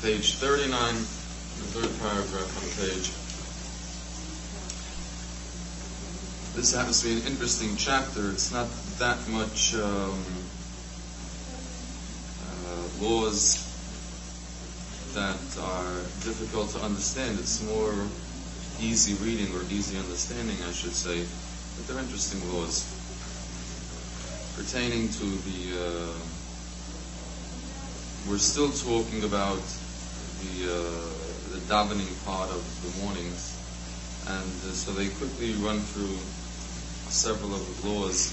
page 39, the third paragraph on the page. This happens to be an interesting chapter. It's not that much laws that are difficult to understand. It's more easy reading or easy understanding, I should say. But they're interesting laws pertaining to the. We're still talking about the davening part of the mornings, and so they quickly run through several of the laws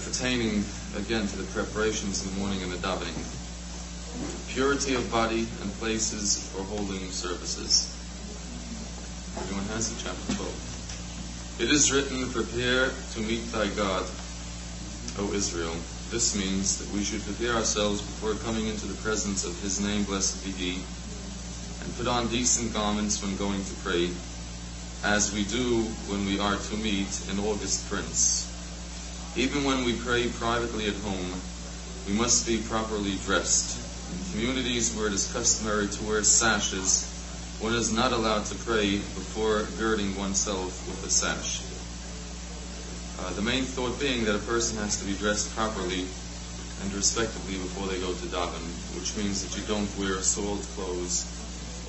pertaining again to the preparations in the morning and the davening. Purity of body and places for holding services. Everyone has it, chapter 12. It is written, prepare to meet thy God, O Israel. This means that we should prepare ourselves before coming into the presence of his name, blessed be he, and put on decent garments when going to pray, as we do when we are to meet an august prince. Even when we pray privately at home, we must be properly dressed. In communities where it is customary to wear sashes, one is not allowed to pray before girding oneself with a sash. The main thought being that a person has to be dressed properly and respectably before they go to daven, which means that you don't wear soiled clothes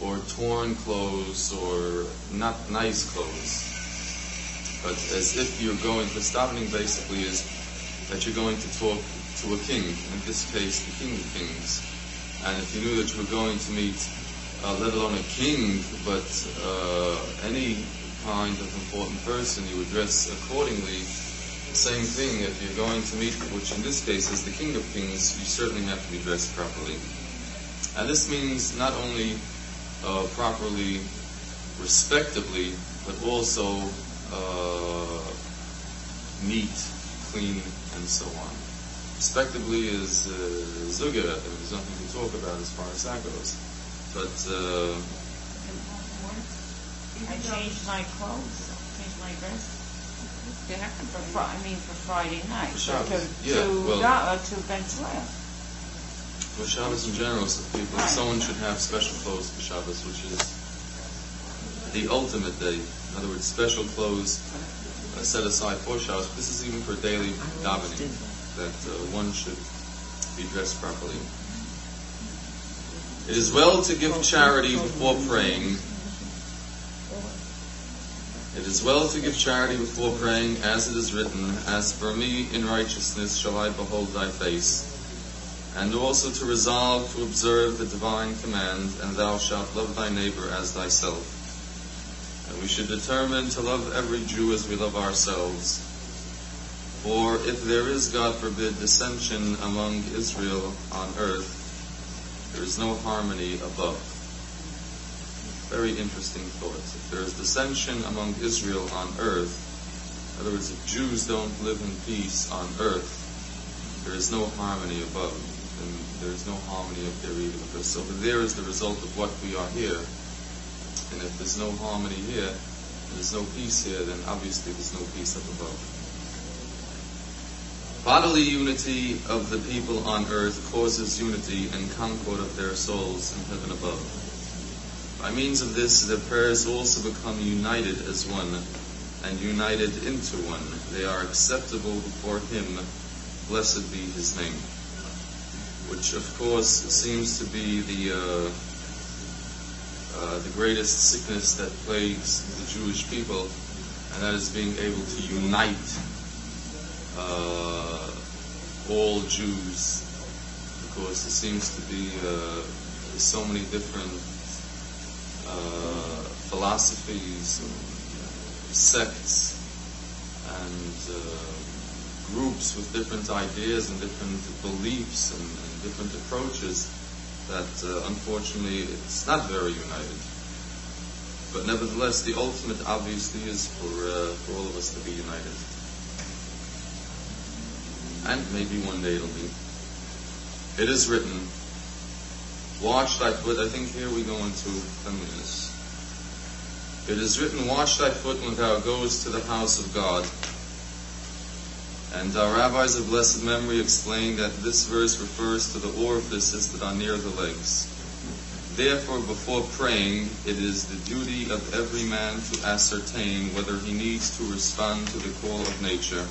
or torn clothes or not nice clothes. But as if you're going, because davening basically is that you're going to talk to a king, in this case the King of Kings. And if you knew that you were going to meet, let alone a king, but any kind of important person, you would dress accordingly. Same thing, if you're going to meet, which in this case is the King of Kings, you certainly have to be dressed properly. And this means not only properly, respectably, but also neat, clean, and so on. Respectably is zuger, there's nothing to talk about as far as that goes. But I changed my clothes, changed my dress. For Friday night. For Shabbos, to Ben Tzlach. For Shabbos in general, so people, someone should have special clothes for Shabbos, which is the ultimate day. In other words, special clothes set aside for Shabbos. This is even for daily davening, that one should be dressed properly. It is well to give charity before praying. It is well to give charity before praying, as it is written, as for me in righteousness shall I behold thy face. And also to resolve to observe the divine command, and thou shalt love thy neighbor as thyself. And we should determine to love every Jew as we love ourselves. For if there is, God forbid, dissension among Israel on earth, there is no harmony above. Very interesting thought. If there is dissension among Israel on earth, in other words, if Jews don't live in peace on earth, there is no harmony above, and there is no harmony up there either. Because so there is the result of what we are here. And if there's no harmony here, and there's no peace here, then obviously there's no peace up above. Bodily unity of the people on earth causes unity and concord of their souls in heaven above. By means of this, their prayers also become united as one, and united into one. They are acceptable before him, blessed be his name. Which, of course, seems to be the greatest sickness that plagues the Jewish people, and that is being able to unite all Jews, because there seems to be so many different philosophies and sects and groups with different ideas and different beliefs and different approaches that unfortunately it's not very united. But nevertheless, the ultimate obviously is for all of us to be united. And maybe one day it'll be. It is written, watch thy foot. I think here we go into cleanliness. It is written, watch thy foot when thou goest to the house of God. And our rabbis of blessed memory explain that this verse refers to the orifices that are near the legs. Therefore, before praying, it is the duty of every man to ascertain whether he needs to respond to the call of nature.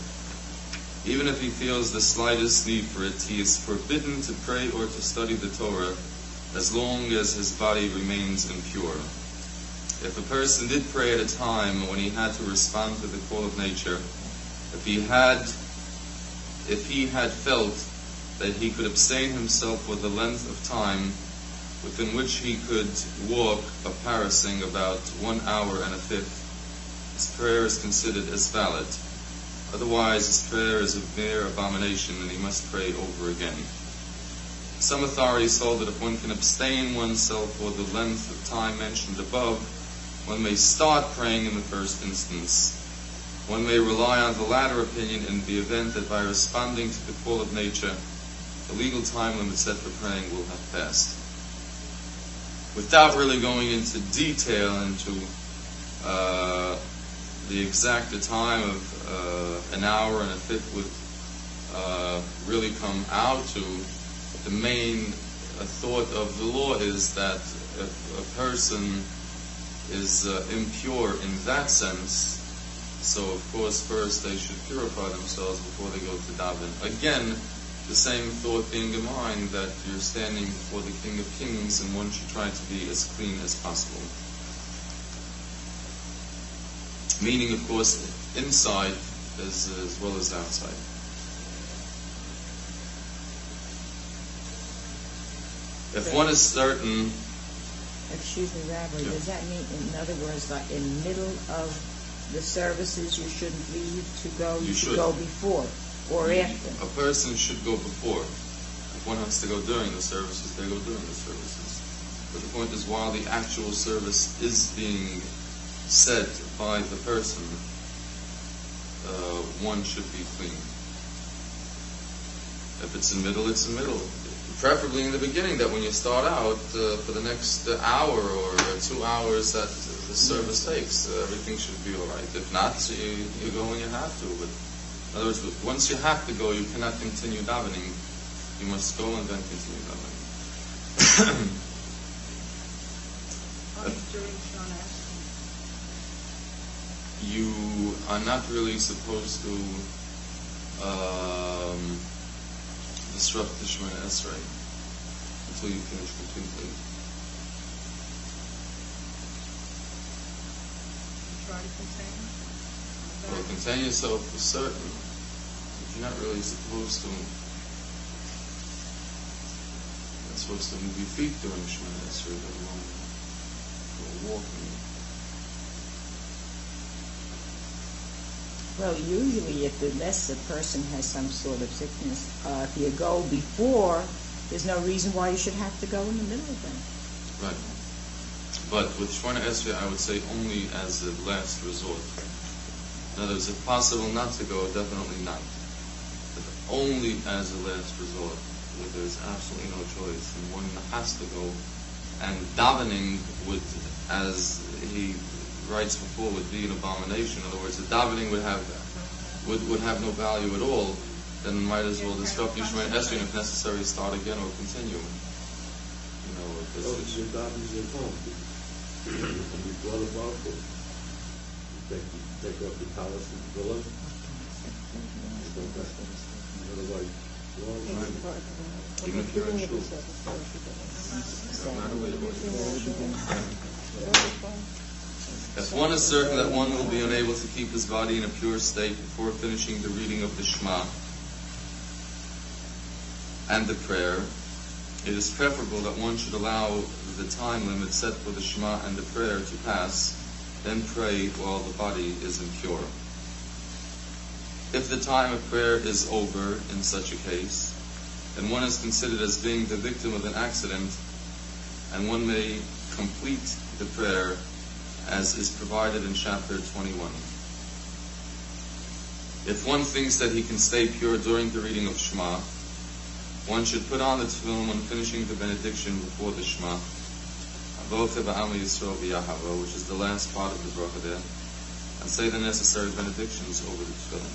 Even if he feels the slightest need for it, he is forbidden to pray or to study the Torah as long as his body remains impure. If a person did pray at a time when he had to respond to the call of nature, if he had felt that he could abstain himself for the length of time within which he could walk a parasing about 1 hour and a fifth, his prayer is considered as valid. Otherwise, his prayer is a mere abomination, and he must pray over again. Some authorities hold that if one can abstain oneself for the length of time mentioned above, one may start praying in the first instance. One may rely on the latter opinion in the event that by responding to the call of nature, the legal time limit set for praying will have passed. Without really going into detail into the exact time of an hour and a fifth would really come out to, the main thought of the law is that if a person is impure in that sense, so of course first they should purify themselves before they go to daven. Again, the same thought being in mind that you're standing before the King of Kings and one should try to be as clean as possible. Meaning, of course, inside as well as outside. If one is certain... Excuse me, Rabbi, does that mean, in other words, like in the middle of the services you shouldn't leave to go, you should go before or after? A person should go before. If one has to go during the services, they go during the services. But the point is, while the actual service is being said by the person, one should be clean. If it's in the middle, it's in the middle. Preferably in the beginning, that when you start out, for the next hour or 2 hours that the service takes, everything should be all right. If not, you go when you have to. But in other words, once you have to go, you cannot continue davening. You must go and then continue davening. You are not really supposed to disrupt the Shemoneh Esrei until you finish completely. Try to contain? Well, contain yourself for certain, but you're not really supposed to. You're not supposed to move your feet during Shemoneh Esrei, let alone go walking. Well, usually if unless a person has some sort of sickness, if you go before, there's no reason why you should have to go in the middle of them. Right. But with Shemoneh Esrei, I would say only as a last resort. In other words, if possible not to go, definitely not. But only as a last resort, where there's absolutely no choice, and one has to go. And davening would, as he writes before, would be an abomination. In other words, the davening would have no value at all. Then might as well disrupt your Shemoneh Esrei, and if necessary, start again or continue. You know, because your davening's at home. And you brought a barcode. You take off your palace and fill it. Otherwise, even if you're in shul, no matter where you go. If one is certain that one will be unable to keep his body in a pure state before finishing the reading of the Shema and the prayer, it is preferable that one should allow the time limit set for the Shema and the prayer to pass, then pray while the body is impure. If the time of prayer is over in such a case, then one is considered as being the victim of an accident, and one may complete the prayer as is provided in chapter 21. If one thinks that he can stay pure during the reading of Shema, one should put on the tefillin when finishing the benediction before the Shema, which is the last part of the bracha there, and say the necessary benedictions over the tefillin.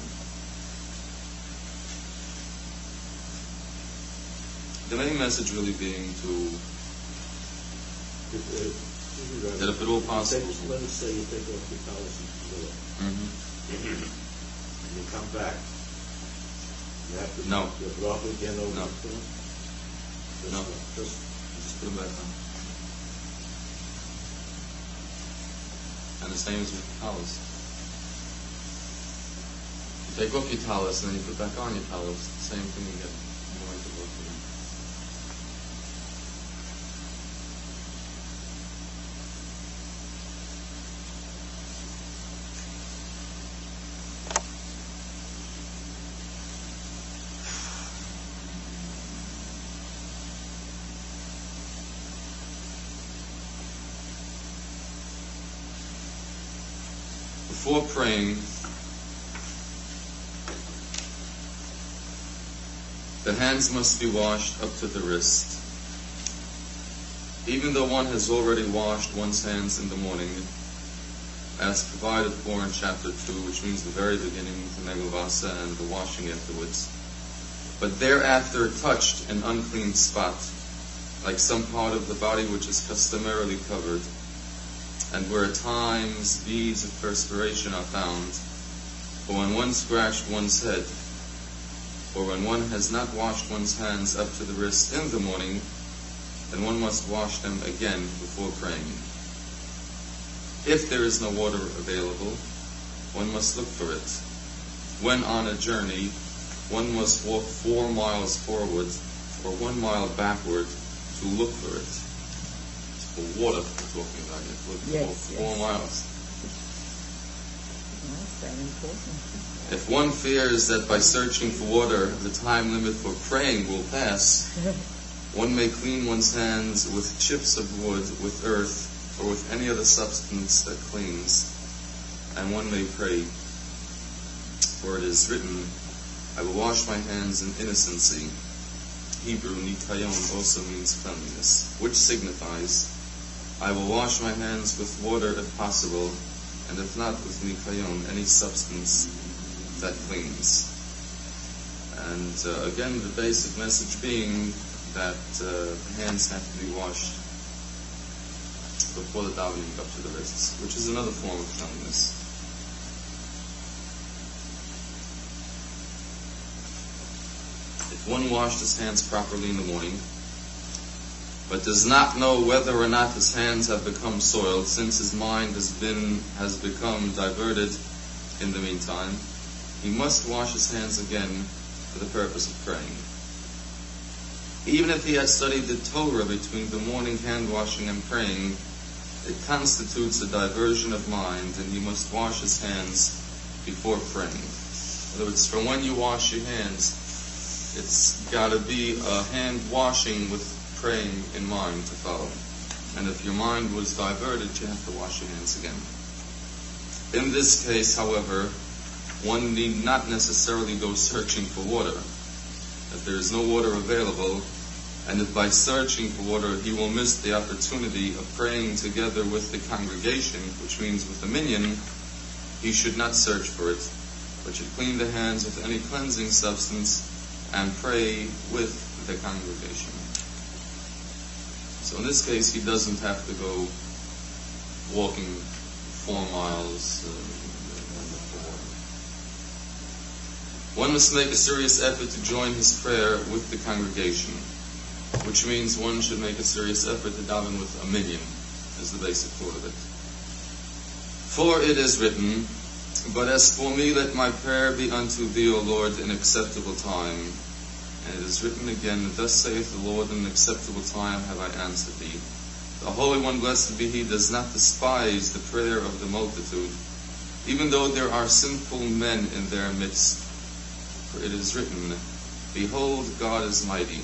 The main message really being to That if at all possible. Let us say you take off your towels and go up. And you come back. You have to drop it again over the floor? Just put them back on. And the same as with the towels. You take off your towels and then you put back on your towels. Same thing, you get more into both of them. Before praying, the hands must be washed up to the wrist. Even though one has already washed one's hands in the morning, as provided for in chapter 2, which means the very beginning, the neglavasa and the washing afterwards, but thereafter touched an unclean spot, like some part of the body which is customarily covered, and where at times beads of perspiration are found, or when one scratched one's head, or when one has not washed one's hands up to the wrist in the morning, then one must wash them again before praying. If there is no water available, one must look for it. When on a journey, one must walk 4 miles forward or 1 mile backward to look for it. For water we're talking about here. Yes. 4 miles. That's very important. If one fears that by searching for water, the time limit for praying will pass, one may clean one's hands with chips of wood, with earth, or with any other substance that cleans, and one may pray. For it is written, I will wash my hands in innocency. Hebrew, nitayon, also means cleanliness, which signifies, I will wash my hands with water if possible, and if not with nitayon, any substance that cleans. And again, the basic message being that the hands have to be washed before the davening up to the wrists, which is another form of cleanliness. If one washed his hands properly in the morning, but does not know whether or not his hands have become soiled, since his mind has become diverted in the meantime, he must wash his hands again for the purpose of praying. Even if he has studied the Torah between the morning hand washing and praying, it constitutes a diversion of mind, and he must wash his hands before praying. In other words, from when you wash your hands, it's got to be a hand washing with praying in mind to follow. And if your mind was diverted, you have to wash your hands again. In this case, however, one need not necessarily go searching for water. If there is no water available, and if by searching for water he will miss the opportunity of praying together with the congregation, which means with the minyan, he should not search for it, but should clean the hands with any cleansing substance and pray with the congregation. So in this case, he doesn't have to go walking 4 miles. One must make a serious effort to join his prayer with the congregation, which means one should make a serious effort to daven with a minyan, is the basic thought of it. For it is written, but as for me, let my prayer be unto thee, O Lord, in acceptable time. And it is written again, thus saith the Lord, in an acceptable time have I answered thee. The Holy One, blessed be He, does not despise the prayer of the multitude, even though there are sinful men in their midst. For it is written, behold, God is mighty,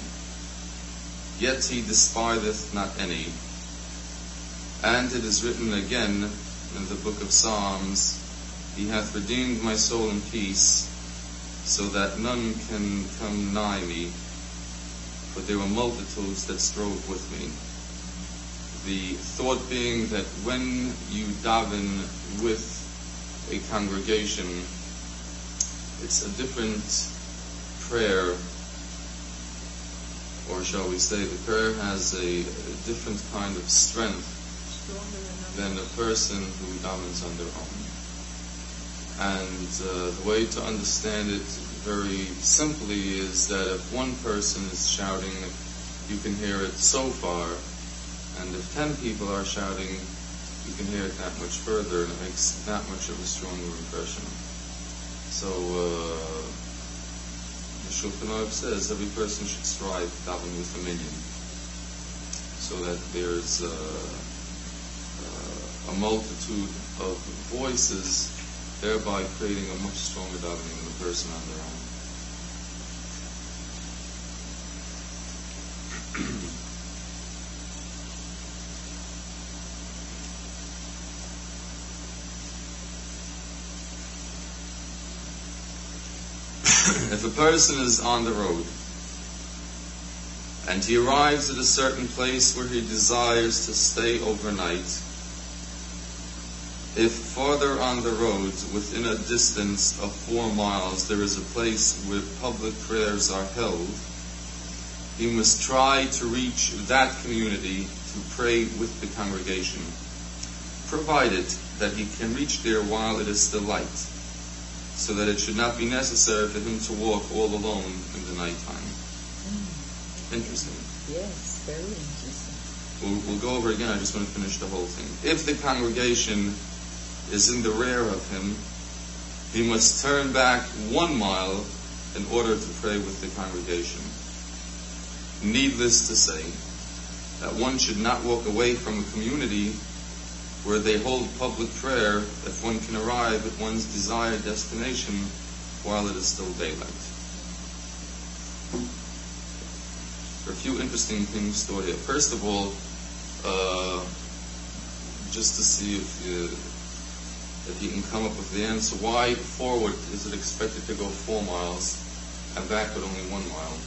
yet He despiseth not any. And it is written again in the book of Psalms, He hath redeemed my soul in peace, so that none can come nigh me, but there were multitudes that strove with me. The thought being that when you daven with a congregation, it's a different prayer, or shall we say, the prayer has a different kind of strength than a person who davens on their own. And the way to understand it very simply is that if one person is shouting, you can hear it so far, and if 10 people are shouting, you can hear it that much further, and it makes that much of a stronger impression. So, the Shulchan Aruch says every person should strive to daven with a minyan, so that there's a multitude of voices, thereby creating a much stronger davening than the person on their own. If a person is on the road and he arrives at a certain place where he desires to stay overnight, if farther on the road, within a distance of 4 miles, there is a place where public prayers are held, he must try to reach that community to pray with the congregation, provided that he can reach there while it is still light, so that it should not be necessary for him to walk all alone in the nighttime. Interesting. Yes, very interesting. We'll go over again. I just want to finish the whole thing. If the congregation is in the rear of him, he must turn back 1 mile in order to pray with the congregation. Needless to say, that one should not walk away from a community where they hold public prayer if one can arrive at one's desired destination while it is still daylight. There are a few interesting things stored here. First of all, just to see if you can come up with the answer, why forward is it expected to go 4 miles and backward only 1 mile?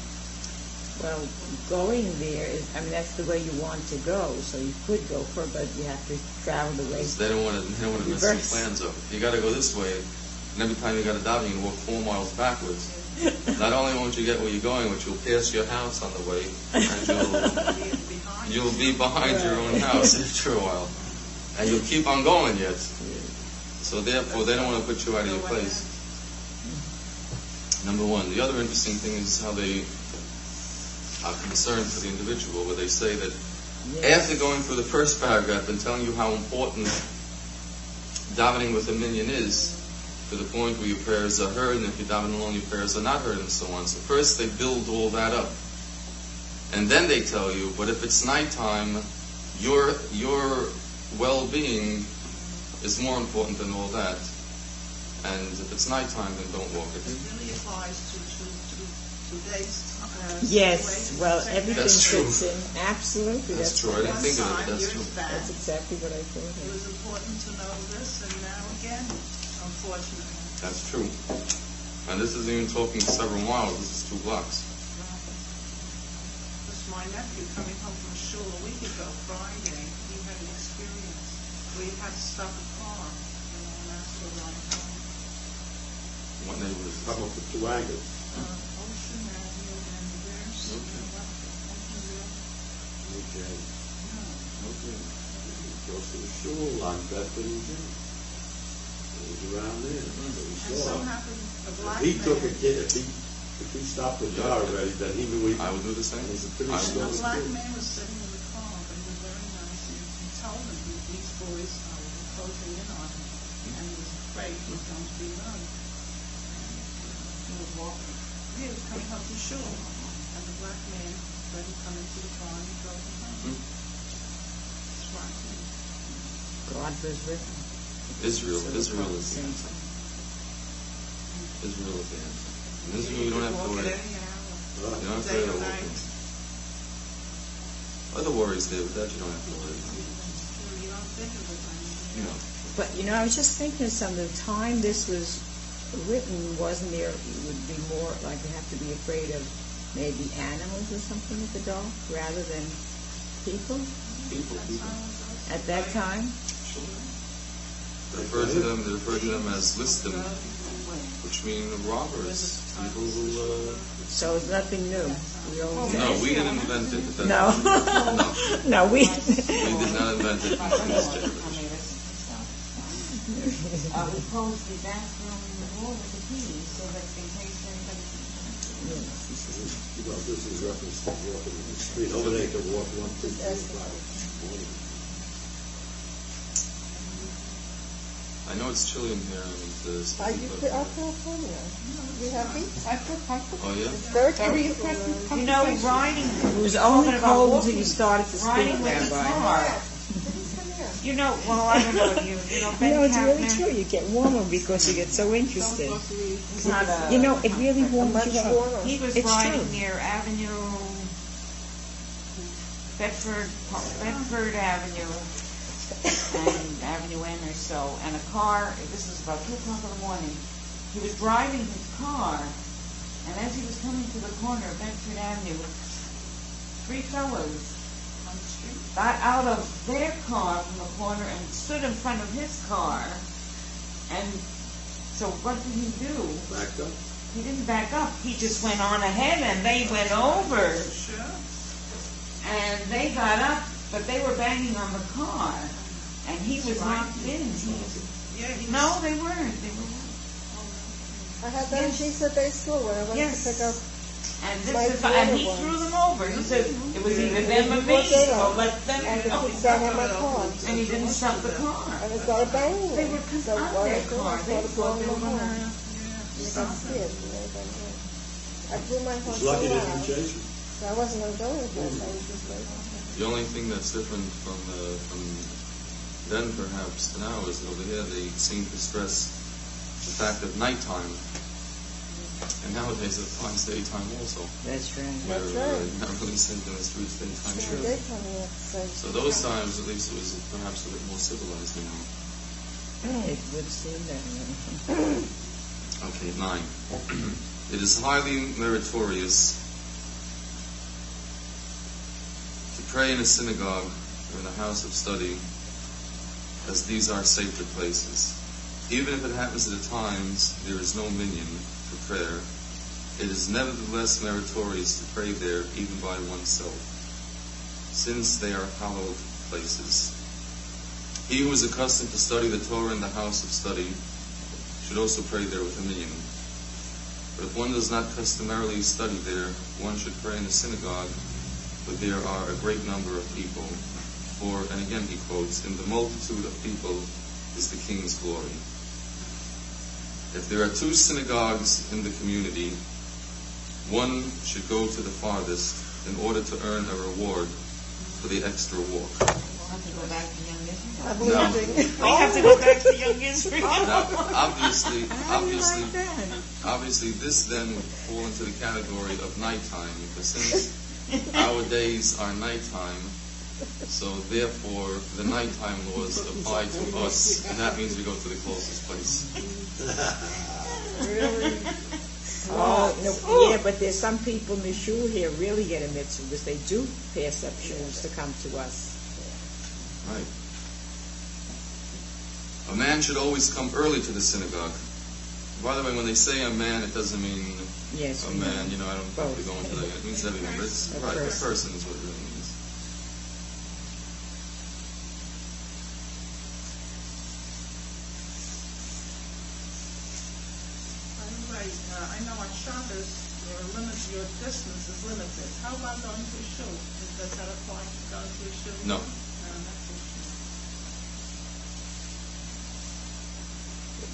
Well, going there is, that's the way you want to go, so you could go further, but you have to travel the way. They don't want to mess some plans up. You got to go this way, and every time you got to daven, you walk 4 miles backwards. Not only won't you get where you're going, but you'll pass your house on the way, and you'll be behind your own house after a while, and you'll keep on going yet. So therefore, they don't want to put you out of your place. Number one. The other interesting thing is how they are concerned for the individual, where they say that after going through the first paragraph and telling you how important davening with a minyan is, to the point where your prayers are heard, and if you daven alone, your prayers are not heard, and so on. So first they build all that up, and then they tell you, but if it's nighttime, your well-being is more important than all that. And if it's nighttime, then don't walk it. It really applies to today's yes, well, everything That's true. fits in. Absolutely. That's true. I didn't think of it. That's true. That's exactly what I thought. It was important to know this, and now again, unfortunately. That's true. And this isn't even talking several miles. This is 2 blocks. This is my nephew coming home from shul a week ago, Friday. He had an experience where he had to stop a car, and asked for a ride home. What neighborhood is Come up with 2 angles. Ocean Avenue, and there's Okay. Okay. No. Okay. Goes to the shul on Bedford and Jim. It was around there. So we And saw so him. happened a black If he took a man. kid, if he stopped the car already, then he knew he I would do the same. He's a pretty I would slow do The the black same. man was sitting in the car, but he was very nice. He told him these boys were closing in on him, and he was afraid he was going to be run. He was walking. He was coming home from shul, and the black man let him come into the car and he drove him home. That's right. God was with him. Israel So is the same answer. thing. Israel is the answer. In Israel, you don't have to Walk worry. at any hour. You don't have to Day worry or about night. walking. Other worries there, but that you don't have to worry about. You don't think of it when No. But, I was just thinking some of the time this was written, wasn't there, it would be more like you have to be afraid of maybe animals or something at the dark rather than people People. at that time? They refer to them as listim, which mean robbers, people who So it's nothing new. We always No, we didn't invent it. No. No, we We did not invent it in this generation. We closed the bathroom door with the key so that in case anybody. This is reference to walking in the street. Over there, you can walk 1, 2, 3, 5. I know it's chilly in here, and I feel funny. You happy? I feel comfortable. oh yeah. It's very Very comfortable. You know, riding. It was only cold until you started to speak, Riding with the Rabbi. car. You know, well, I don't know if you know, Ben You know, it's really Kaplan, true. You get warmer because you get so interested. he's not a- You know, it really warms Much you up. warmer. He was It's riding true. near Bedford Avenue, and Avenue N or so, and a car, this was about 2 o'clock in the morning, he was driving his car, and as he was coming to the corner of Bedford Avenue, 3 fellows got out of their car from the corner and stood in front of his car, and so what did he do? Backed up. He didn't back up, he just went on ahead and they went over. Sure. And they got up, but they were banging on the car, and he was locked in. Yeah, he No, they weren't. They were. I had that piece at day school when I went Yes. to pick up. And My this is, daughter and he was. threw them over. He said it was either them or You me, put that so on. let them And go. it got on my car. And he didn't stop the car. And it started banging. They were So on what their I did, car. I They started thought blowing they were my horn. gonna. You got scared. You know, I blew my horn It's so lucky they didn't loud. chase you. So I wasn't going to go with it. I was just like, The only thing that's different from then perhaps to now is that over here they seem to stress the fact of nighttime. And nowadays it applies to daytime also. That's right. Where That's right. you're not really seen in the streets daytime. so they told me that to say. So those times at least it was perhaps a bit more civilized than now. It would seem that way. Okay, 9. It is highly meritorious to pray in a synagogue or in a house of study, as these are sacred places. Even if it happens that at times there is no minyan for prayer, it is nevertheless meritorious to pray there even by oneself, since they are hallowed places. He who is accustomed to study the Torah in the house of study should also pray there with a minyan. But if one does not customarily study there, one should pray in the synagogue, but there are a great number of people. For, and again he quotes, in the multitude of people is the king's glory. If there are 2 synagogues in the community, one should go to the farthest in order to earn a reward for the extra walk. We'll have to go back to young Israel. I'm No. losing. We have to go back to young Israel. Now, obviously, like that. obviously, this then would fall into the category of nighttime, because since our days are nighttime, so therefore the nighttime laws apply to us, and that means we go to the closest place. Really? Oh, no, yeah, but there's some people in the shul here really get a mitzvah because they do pass up shuls to come to us. Right. A man should always come early to the synagogue. By the way, when they say a man, it doesn't mean Yes, a we know. man. You know, I don't Both. think they go into that. It means everyone. But it's A right. A person. person is what it really means. I know on Shabbos, your distance is limited. How about going to a shul? Does that apply to going to a shul? No. That's a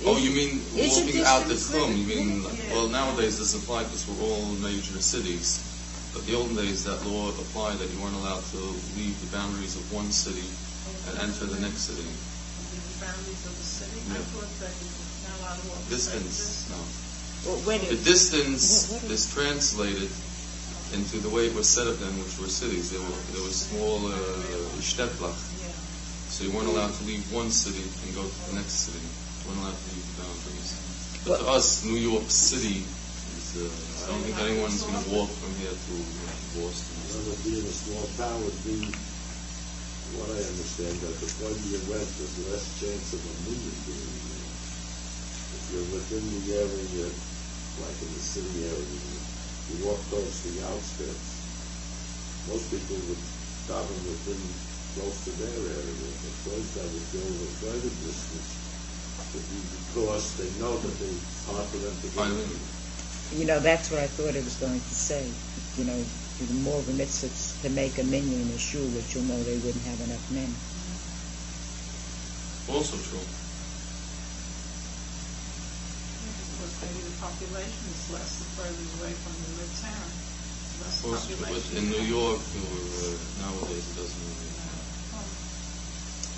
shul. Oh, you mean Is it walking out the distance tchum? You limit? mean, well, nowadays this applies because we're all major cities. But the olden days, that law applied that you weren't allowed to leave the boundaries of one city and enter the next city. The boundaries of the city? I Yeah. thought that you were not allowed to walk. Distance, no. Well, when The it, distance is translated into the way it was set up then, which were cities. There were small shtetblach. Yeah. So you weren't allowed to leave one city and go to the next city. You weren't allowed to leave the boundaries. But to us, New York City is, I don't think anyone's going to walk from here to Boston. Another being a small town would be, what I understand, that the further you went, there's less chance of a movement being there. If you're within the area, like in the city area, you walk towards the outskirts. Most people would daven within close to their area, but those that would go a further distance, because they know that it's hard for them to get in. You know, that's what I thought it was going to say. You know, the more of a mitzvah to make a minyan in a shul, which you'll know they wouldn't have enough men. Also true. Because maybe the population is less the further away from the midtown. Less Also, population. in New York, nowadays it doesn't really matter.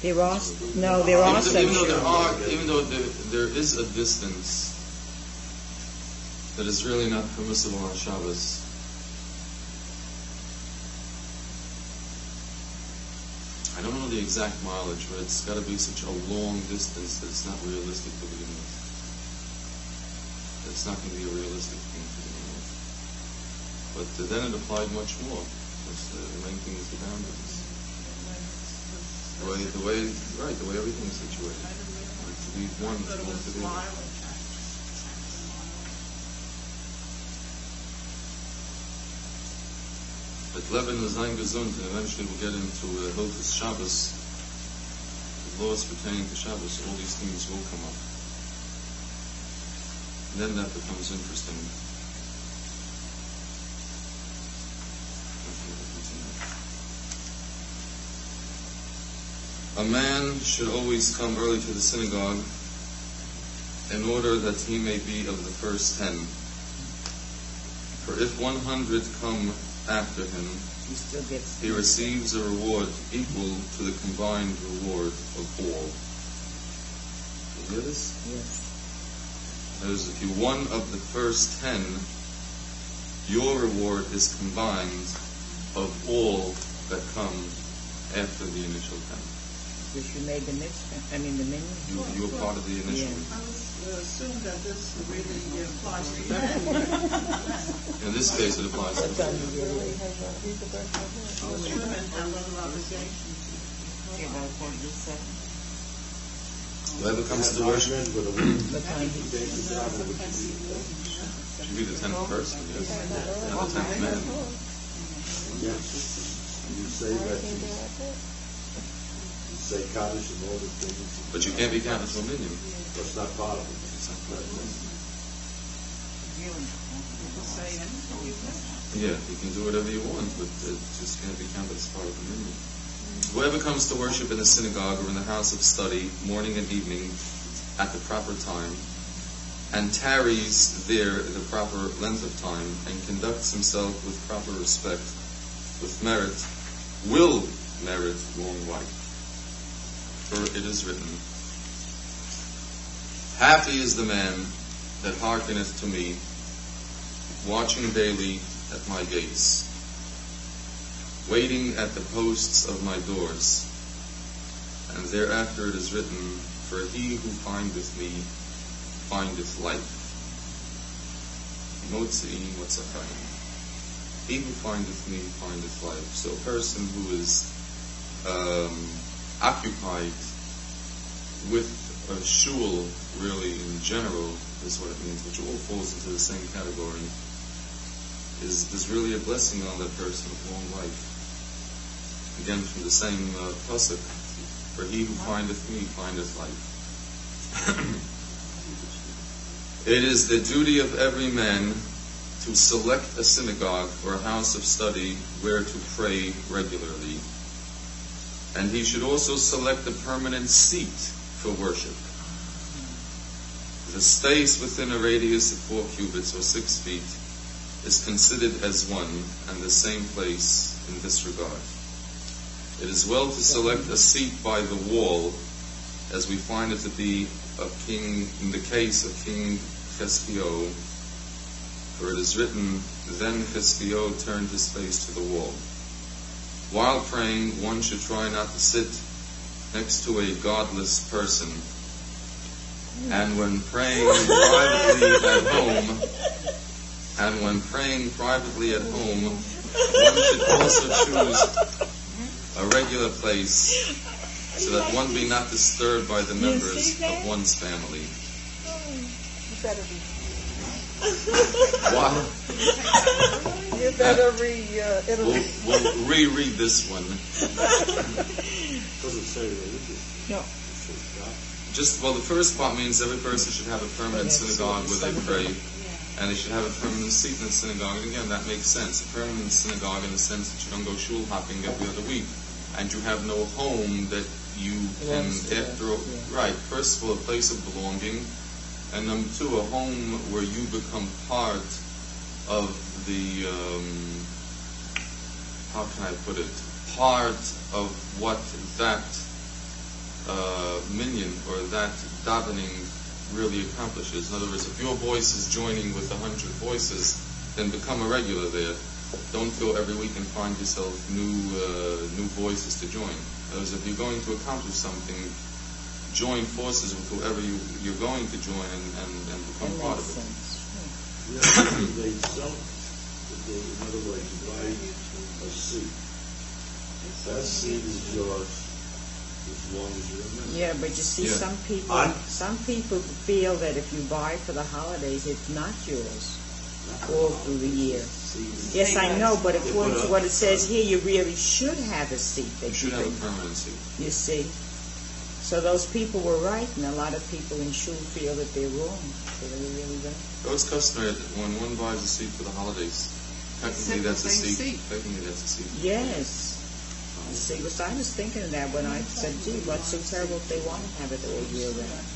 There are there are some. Even though there is a distance that is really not permissible on Shabbos. I don't know the exact mileage, but it's got to be such a long distance that it's not realistic to begin with. It's not going to be a realistic thing to begin with. But then it applied much more. Because the main thing is the boundaries. The way everything is situated. To be one to the other. But Levin is ein gesund, and eventually we'll get into Hilchos Shabbos, the laws pertaining to Shabbos. All these things will come up. And then that becomes interesting. A man should always come early to the synagogue in order that he may be of the first 10. For if 100 come after him, he receives a reward equal to the combined reward of all. You hear this? Yes. That is, if you're one of the first 10, your reward is combined of all that come after the initial 10. Which you made the mitzvah, the minyan? You were part of the initial. Yeah. I was assumed that this really applies to everyone. In this case, it applies to Most women have other obligations. Whoever comes to worship should be the 10th person, yes. And the 10th man. Yes. You say that you say Kaddish and all the things. But you can't be counted for a minyan. That's not part of it. It's not part of it. People say anything. Yeah, you can do whatever you want, but it just can't be counted as part of the minyan. Whoever comes to worship in the synagogue or in the house of study, morning and evening, at the proper time, and tarries there the proper length of time, and conducts himself with proper respect, with merit, will merit long life. For it is written, happy is the man that hearkeneth to me, watching daily at my gates, waiting at the posts of my doors. And thereafter it is written, for he who findeth me findeth life. Matse Wunderlich. He who findeth me findeth life. So a person who is occupied with a shul, really in general, is what it means, which all falls into the same category, is really a blessing on that person of long life. Again, from the same pasuk, for he who findeth me findeth life. It is the duty of every man to select a synagogue or a house of study where to pray regularly. And he should also select a permanent seat for worship. The space within a radius of 4 cubits or 6 feet is considered as one and the same place in this regard. It is well to select a seat by the wall, as we find it to be in the case of King Cheskio, for it is written, then Cheskio turned his face to the wall. While praying, one should try not to sit next to a godless person. And when praying privately at home, one should also choose a regular place so that one be not disturbed by the members of one's family. Wow. You better We'll reread this one. Doesn't say religious. No. It says God. The first part means every person should have a permanent synagogue where they pray, and they should have a permanent seat in the synagogue. And again, that makes sense. A permanent synagogue in the sense that you don't go shul hopping every other week, and you have no home that you can right. First of all, a place of belonging, and number two, a home where you become part of the how can I put it? Part of what that minyan or that davening really accomplishes. In other words, if your voice is joining with 100 voices, then become a regular there. Don't go every week and find yourself new voices to join. In other words, if you're going to accomplish something, join forces with whoever you're going to join and become part of it. Yeah, they sell, in other words, you buy a seat. That seat is yours as long as you're a member. Yeah, but you see, some people feel that if you buy for the holidays, it's not yours all through the year. Yes, I know, but according to what it says here, you really should have a seat. You should have a permanent seat. You see? So those people were right, and a lot of people in shul feel that they're wrong. So they really don't. It's customary that when one buys a seat for the holidays, technically that's a seat. Technically that's a seat. Yes. You see, I was thinking of that when I said, gee, what's so terrible if they want to have it all year round?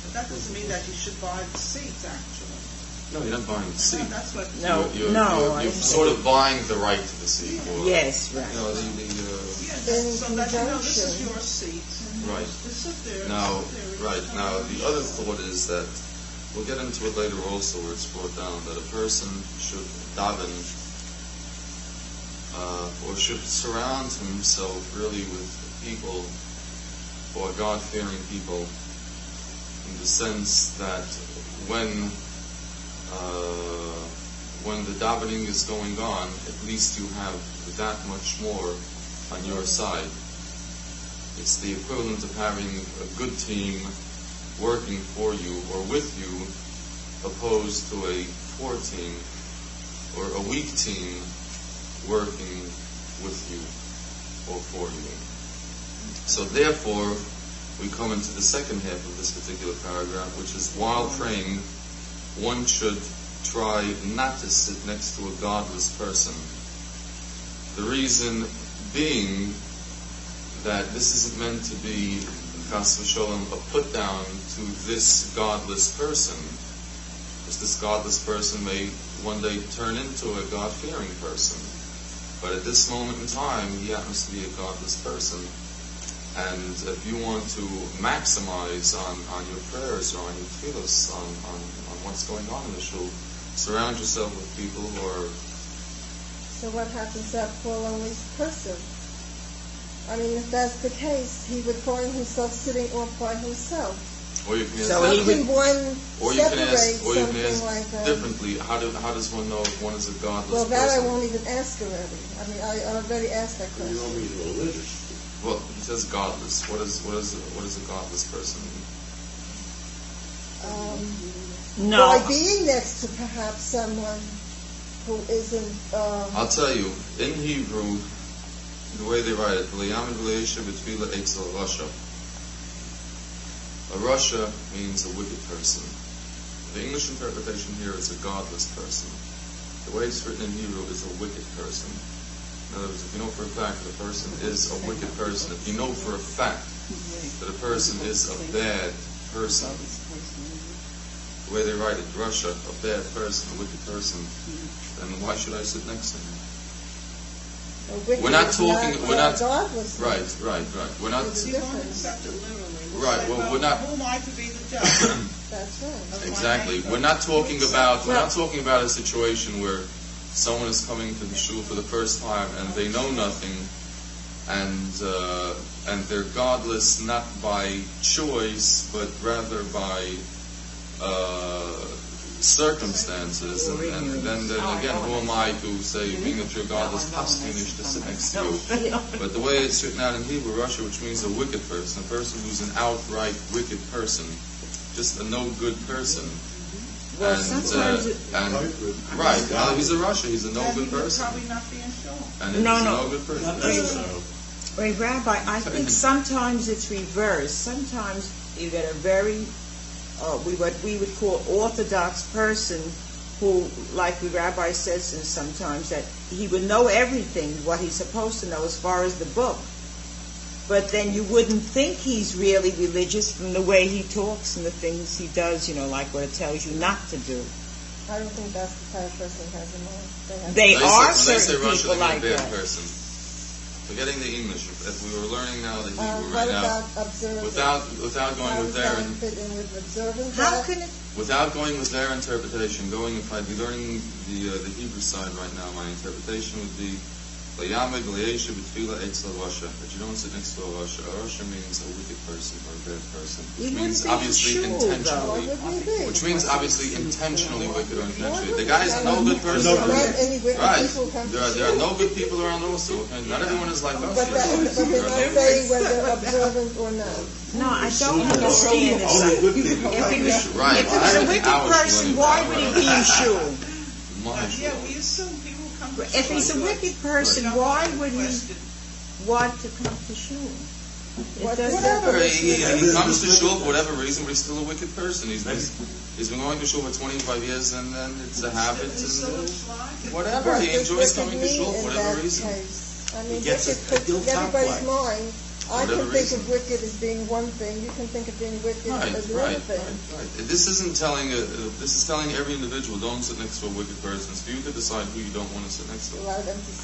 But that doesn't mean that you should buy the seats, actually. No, you're not buying the seat. No, that's what. You're sort of buying the right to the seat. Or, yes, right. You know, so that you know this is your seat. Right. Just sit there. Now, right. Now, the other thought is that we'll get into it later also, where it's brought down that a person should daven or should surround himself really with people or God-fearing people, in the sense that when the davening is going on, at least you have that much more on your side. It's the equivalent of having a good team working for you or with you, opposed to a poor team or a weak team working with you or for you. So therefore, we come into the second half of this particular paragraph, which is while praying, one should try not to sit next to a godless person. The reason being that this isn't meant to be, chas v'sholem, a put down to this godless person, because this godless person may one day turn into a God-fearing person. But at this moment in time, he happens to be a godless person. And if you want to maximize on your prayers or on your tefillos, on what's going on in the shul, surround yourself with people who are... So what happens to that poor lonely person? I mean, if that's the case, he would find himself sitting off by himself. Or you can ask, How can one separate something like that? Differently. How does one know if one is a godless well, person? that I won't even ask already. I mean, I already asked that question. You don't mean religious. Well, he says godless. What is a godless person mean? No. By being next to perhaps someone who isn't... I'll tell you, in Hebrew, the way they write it, a rasha means a wicked person. The English interpretation here is a godless person. The way it's written in Hebrew is a wicked person. In other words, if you know for a fact that a person is a wicked person, if you know for a fact that a person is a bad person, the way they write it, rasha, a bad person, a wicked person, then why should I sit next to him? We're not talking. We're not. Right. We're not. You don't accept it literally. Right. Well, we're not. Who am I to be the judge? That's right. Exactly. We're not talking about. We're not talking about a situation where someone is coming to the shul for the first time and they know nothing, and they're godless not by choice but rather by circumstances, and then again, who am I to say, being that you're godless, pastinish to sit next to you? But the way it's written out in Hebrew, rasha, which means a wicked person, a person who's an outright wicked person, just a no good person. Well, sometimes right. Now he's a Russia. He's a no good person. Probably not being shown. And he's a no good person. Wait, Rabbi, I think sometimes it's reversed. Sometimes you get a very, what we would call orthodox person who, like the Rabbi says sometimes, that he would know everything, what he's supposed to know as far as the book. But then you wouldn't think he's really religious from the way he talks and the things he does, like what it tells you not to do. I don't think that's the type of person he has in mind. They are certain say Russia, people like bad that. Person. Forgetting the English, if we were learning now the Hebrew What right now, about observance? without going with their fit in with observance? How can it? Without going with their interpretation, if I'd be learning the Hebrew side right now, my interpretation would be Layameg Layesha B'Tfila Eitzel Russia. That you don't sit next to a Russia. A Russia means a wicked person or a bad person. Which means obviously intentionally. Which means obviously intentionally wicked or intentionally. The guy's no good person. Right. There are no good people around also. Okay? Not everyone is like us. But they're not saying whether observant or not. No, I don't understand this. If he was a wicked person, why would he be in shul? Yeah, we assume people come to If he's a wicked person, why would he want to come to shul? Whatever. He comes to shul for whatever reason, but he's still a wicked person. He's been going to shul for 25 years, and then it's a habit. And whatever. He enjoys coming to shul for whatever reason. I mean, wicked could in everybody's mind. I can think of wicked as being one thing. You can think of being wicked as another thing. Right. This isn't telling. This is telling every individual, don't sit next to a wicked person. So you could decide who you don't want to sit next to.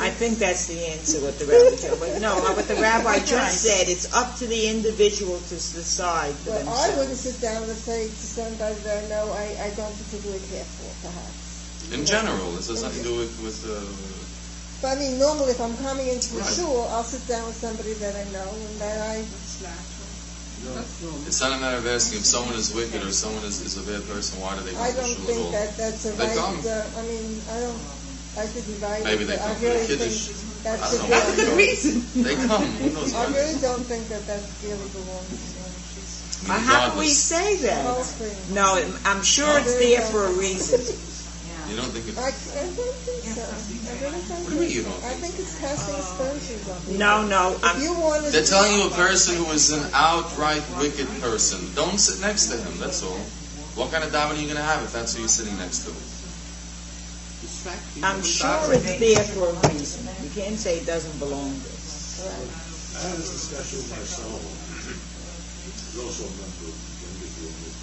I think that's the answer. What the rabbi said. But no, what the rabbi just said. It's up to the individual to decide for well, themselves. I wouldn't sit down and say to somebody that I know I don't particularly care for, perhaps. In general, this has nothing to do with. But I mean, normally if I'm coming into a shul, I'll sit down with somebody that I know and that I... It's not a matter of asking if someone is wicked or someone is a bad person, why do they come to shul at all? I don't think that's a right... I think you're right. Maybe they come for the Kiddush. I don't know. The reason. They come. Who knows why? I really don't think that really belongs. How can we say that? No, I'm sure it's there for a reason. You don't think it's... I don't think so. I really don't What do you mean you don't I think it's casting aspersions on people. No. They're telling you a person who is an outright wicked person. Don't sit next to him, that's all. What kind of davening are you going to have if that's who you're sitting next to? I'm sure it's there for a reason. You can't say it doesn't belong there. I had this discussion with my son. He's also a member of the Nuta.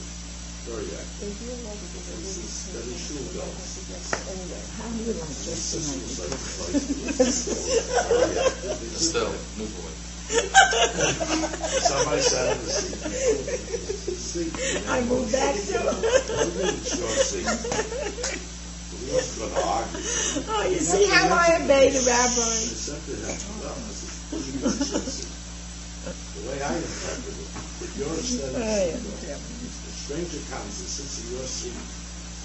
Very active. That is shul goes. How do you like this tonight? Still, move away. Somebody sat in the seat. I moved back too. We was going to argue. Oh, you see how I obey the rabbi? I said to him, the way I interpret it, if you're a study, the stranger comes and sits in your seat,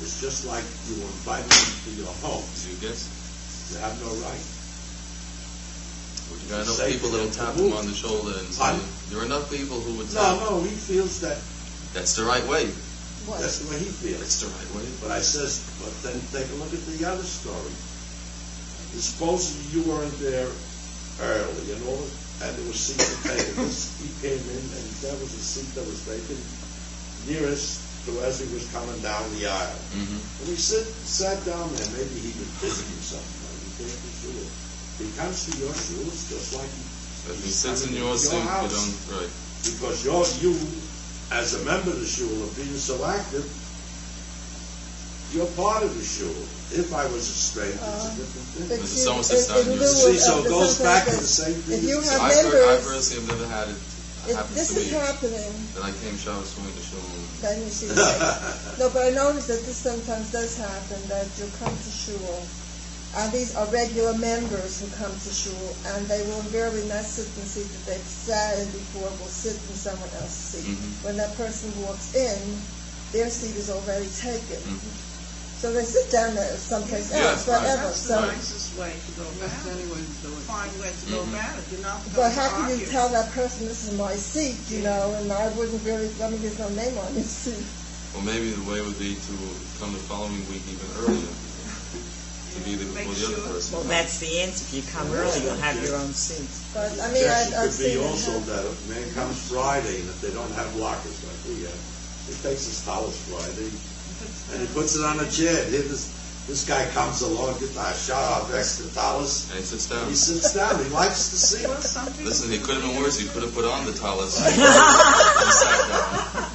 it's just like you invite him to your home. Do you guess? You have no right. Well, you got enough people that'll tap him on the shoulder and say, there are enough people who would tell him. No, he feels that. That's the right way. That's the way he feels. It's the right way. But I says, but then take a look at the other story. Supposedly you weren't there early and all, and there was seats vacant. He came in and there was a seat that was vacant nearest to as he was coming down the aisle. Mm-hmm. And we sat down there. Maybe he was busy or something. Like he came to shul. He comes to your shul. It's just like If he sits in your seat, you don't, right. Because you, as a member of the shul, of being so active, you're part of the shul. If I was a stranger, it's a different thing. Someone sits down in your See, seat. so it goes back to the same thing. If you have I members, personally have never had it happen this to me. is happening. Then I came shower swimming to shul. Then you see that. No, but I noticed that this sometimes does happen, that you come to shul, and these are regular members who come to shul, and they will invariably not sit in the seat that they've sat in before, will sit in someone else's seat. Mm-hmm. When that person walks in, their seat is already taken. Mm-hmm. So they sit down there someplace Yeah, else, whatever. That's So, the nicest way to go about it. Find way to go about it. You're not but going how to can you argue. tell that person this is my seat, you know, and I wouldn't really, there's no name on your seat. Or maybe the way would be to come the following week even earlier, to be there before the other person. Well, that's the answer. If you come early, you'll have your own seat. But, I mean, Objection I've could seen be it also happen. that if a man comes Friday, and if they don't have lockers like we have, he takes his towels Friday, and he puts it on a chair. Here, this guy comes along, gets a shot of extra towels, And he sits down. he sits down, he likes to see Well, it. some people Listen, he do could have been it. worse. He could have put on the tallis and sat down.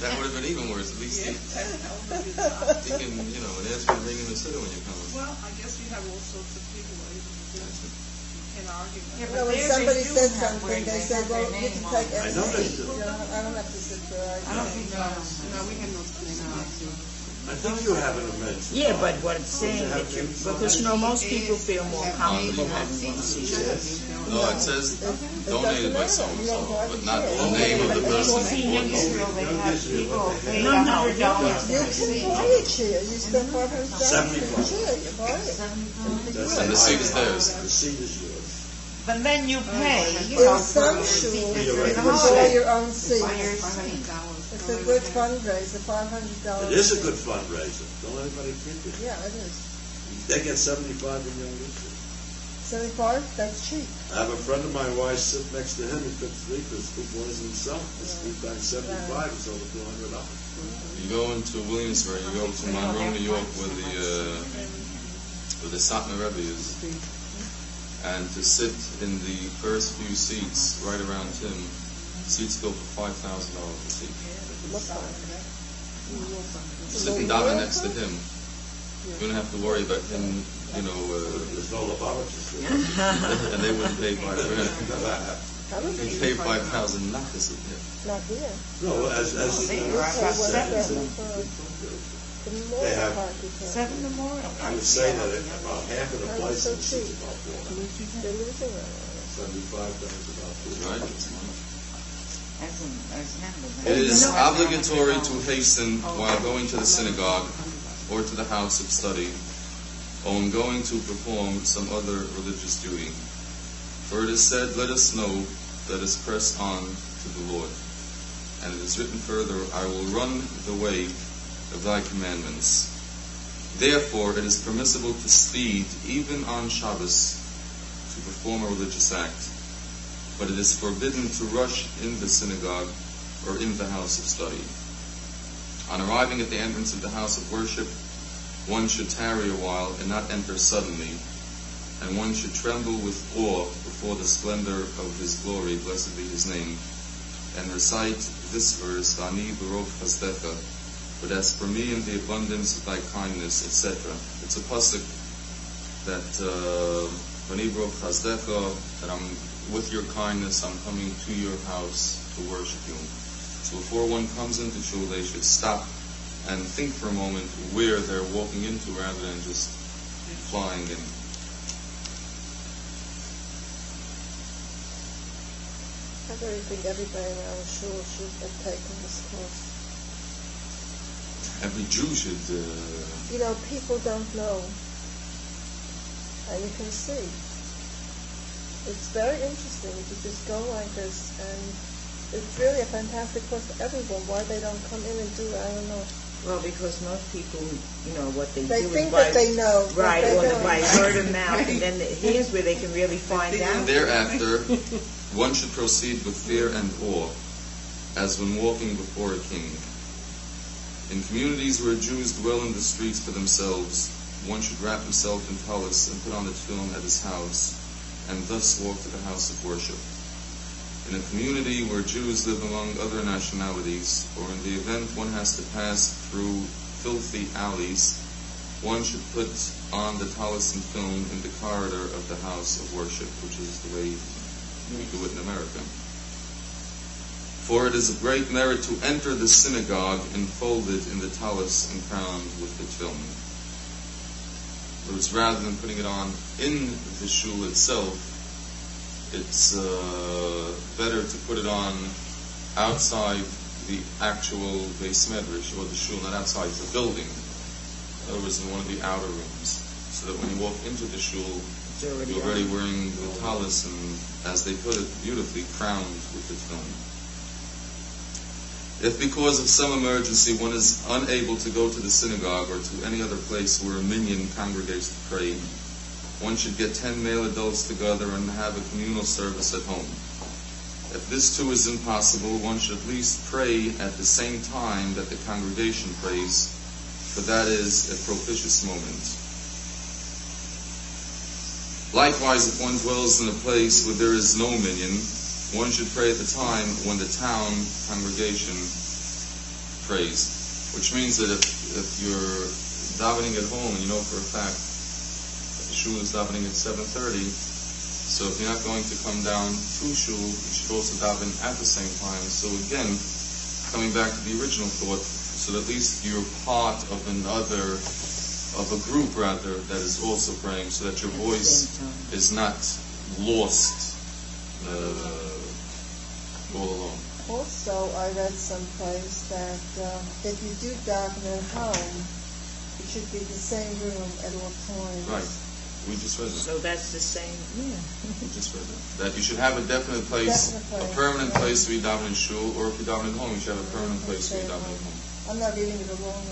That would have been even worse. At least Yeah, he can, and ask you to bring him and sit when you come. well, I guess you have all sorts of people able to do it. You can't argue Yeah, that. but No, when there somebody they do says have where something, they they say, have well, their you name can on take it. I know they any seat. do. You know, I don't have to sit there. I don't think so. No, we have no I think you have an amendment. Yeah, but what it's saying that you, because most people feel more comfortable having one seat. No, it says donated by doesn't so-and-so, matter. You don't have but to not share. the name of the person See, who in bought it. Israel, they have people pay No, no, $100 for You a can seat. buy a chair. You spend $500 for a 75. chair. You buy it. 75. That's And the seat is theirs. The seat is yours. But then you pay, In for some a seat schools, that's you in can the buy holiday. your own seat. Buy your seat. It's a good fundraiser, $500. It is a good fundraiser. Don't anybody think it. Yeah, it is. They get 75 in Young Israel. 75, that's cheap. I have a friend of my wife sit next to him. He took 3 for his 2 boys himself. His 3 times 75 is over $200. You go into Williamsburg, you go to Monroe, New York, where the Satmar Rebbe is, and to sit in the first few seats right around him, seats go for $5,000 a seat. What kind? Sit and daven next to him. You don't have to worry about him, There's no laboratory. and they wouldn't pay $5,000. How much? They pay 5,000 not to sit here. Not here. No, as They are about said, seven. The They more have- park you can. 7 Memorial. I would say that about half of the How is it so places is cheap? about 400. They're losing it. 75 times about 200. Right? As members. It is obligatory to hasten while going to the synagogue or to the house of study, or when going to perform some other religious duty. For it is said, let us know, let us press on to the Lord. And it is written further, I will run the way of thy commandments. Therefore, it is permissible to speed, even on Shabbos, to perform a religious act. But it is forbidden to rush in the synagogue or in the house of study. On arriving at the entrance of the house of worship, one should tarry a while and not enter suddenly, and one should tremble with awe before the splendor of his glory, blessed be his name, and recite this verse, Vani b'rov chazdecha, but as for me in the abundance of thy kindness, etc. It's a pasuk that Vani b'rov chazdecha, that I'm with your kindness, I'm coming to your house to worship you. So before one comes into shul, they should stop and think for a moment where they're walking into rather than just flying in. I really think everybody in our shul should have taken this course. Every Jew should... You know, people don't know. And you can see. It's very interesting to just go like this, and it's really a fantastic course for everyone. Why they don't come in and do it, I don't know. Well, because most people, what they They do think is by... that they know, but Right, they or don't. by word of mouth, and then here's where they can really find out. Thereafter, one should proceed with fear and awe, as when walking before a king. In communities where Jews dwell in the streets for themselves, one should wrap himself in tallis and put on the tefillin at his house, and thus walk to the house of worship. In a community where Jews live among other nationalities, or in the event one has to pass through filthy alleys, one should put on the tallis and film in the corridor of the house of worship, which is the way we do it in America. For it is a great merit to enter the synagogue enfolded in the tallis and crowned with the tefillin. But it's rather than putting it on in the shul itself, it's better to put it on outside the actual Beis Medrash or the shul, not outside the building, In other words, in one of the outer rooms, so that when you walk into the shul, you're already wearing the talis and, as they put it beautifully, crowned with the tefillin. If because of some emergency one is unable to go to the synagogue or to any other place where a minyan congregates to pray, one should get 10 male adults together and have a communal service at home. If this too is impossible, one should at least pray at the same time that the congregation prays, for that is a propitious moment. Likewise, if one dwells in a place where there is no minyan, one should pray at the time when the town congregation prays. Which means that if you're davening at home and you know for a fact that the shul is davening at 7:30, so if you're not going to come down to shul, you should also daven at the same time. So again, coming back to the original thought, so that at least you're part of a group rather, that is also praying, so that your voice is not lost all alone. Also, I read someplace that if you do daven at home, it should be the same room at all times. Right. We just read that. So that's the same, yeah. We just read that. That you should have a definite place, a permanent place to be davening in shul, or if you're davening at home, you should have a permanent place to be davening at home. I'm not reading it along.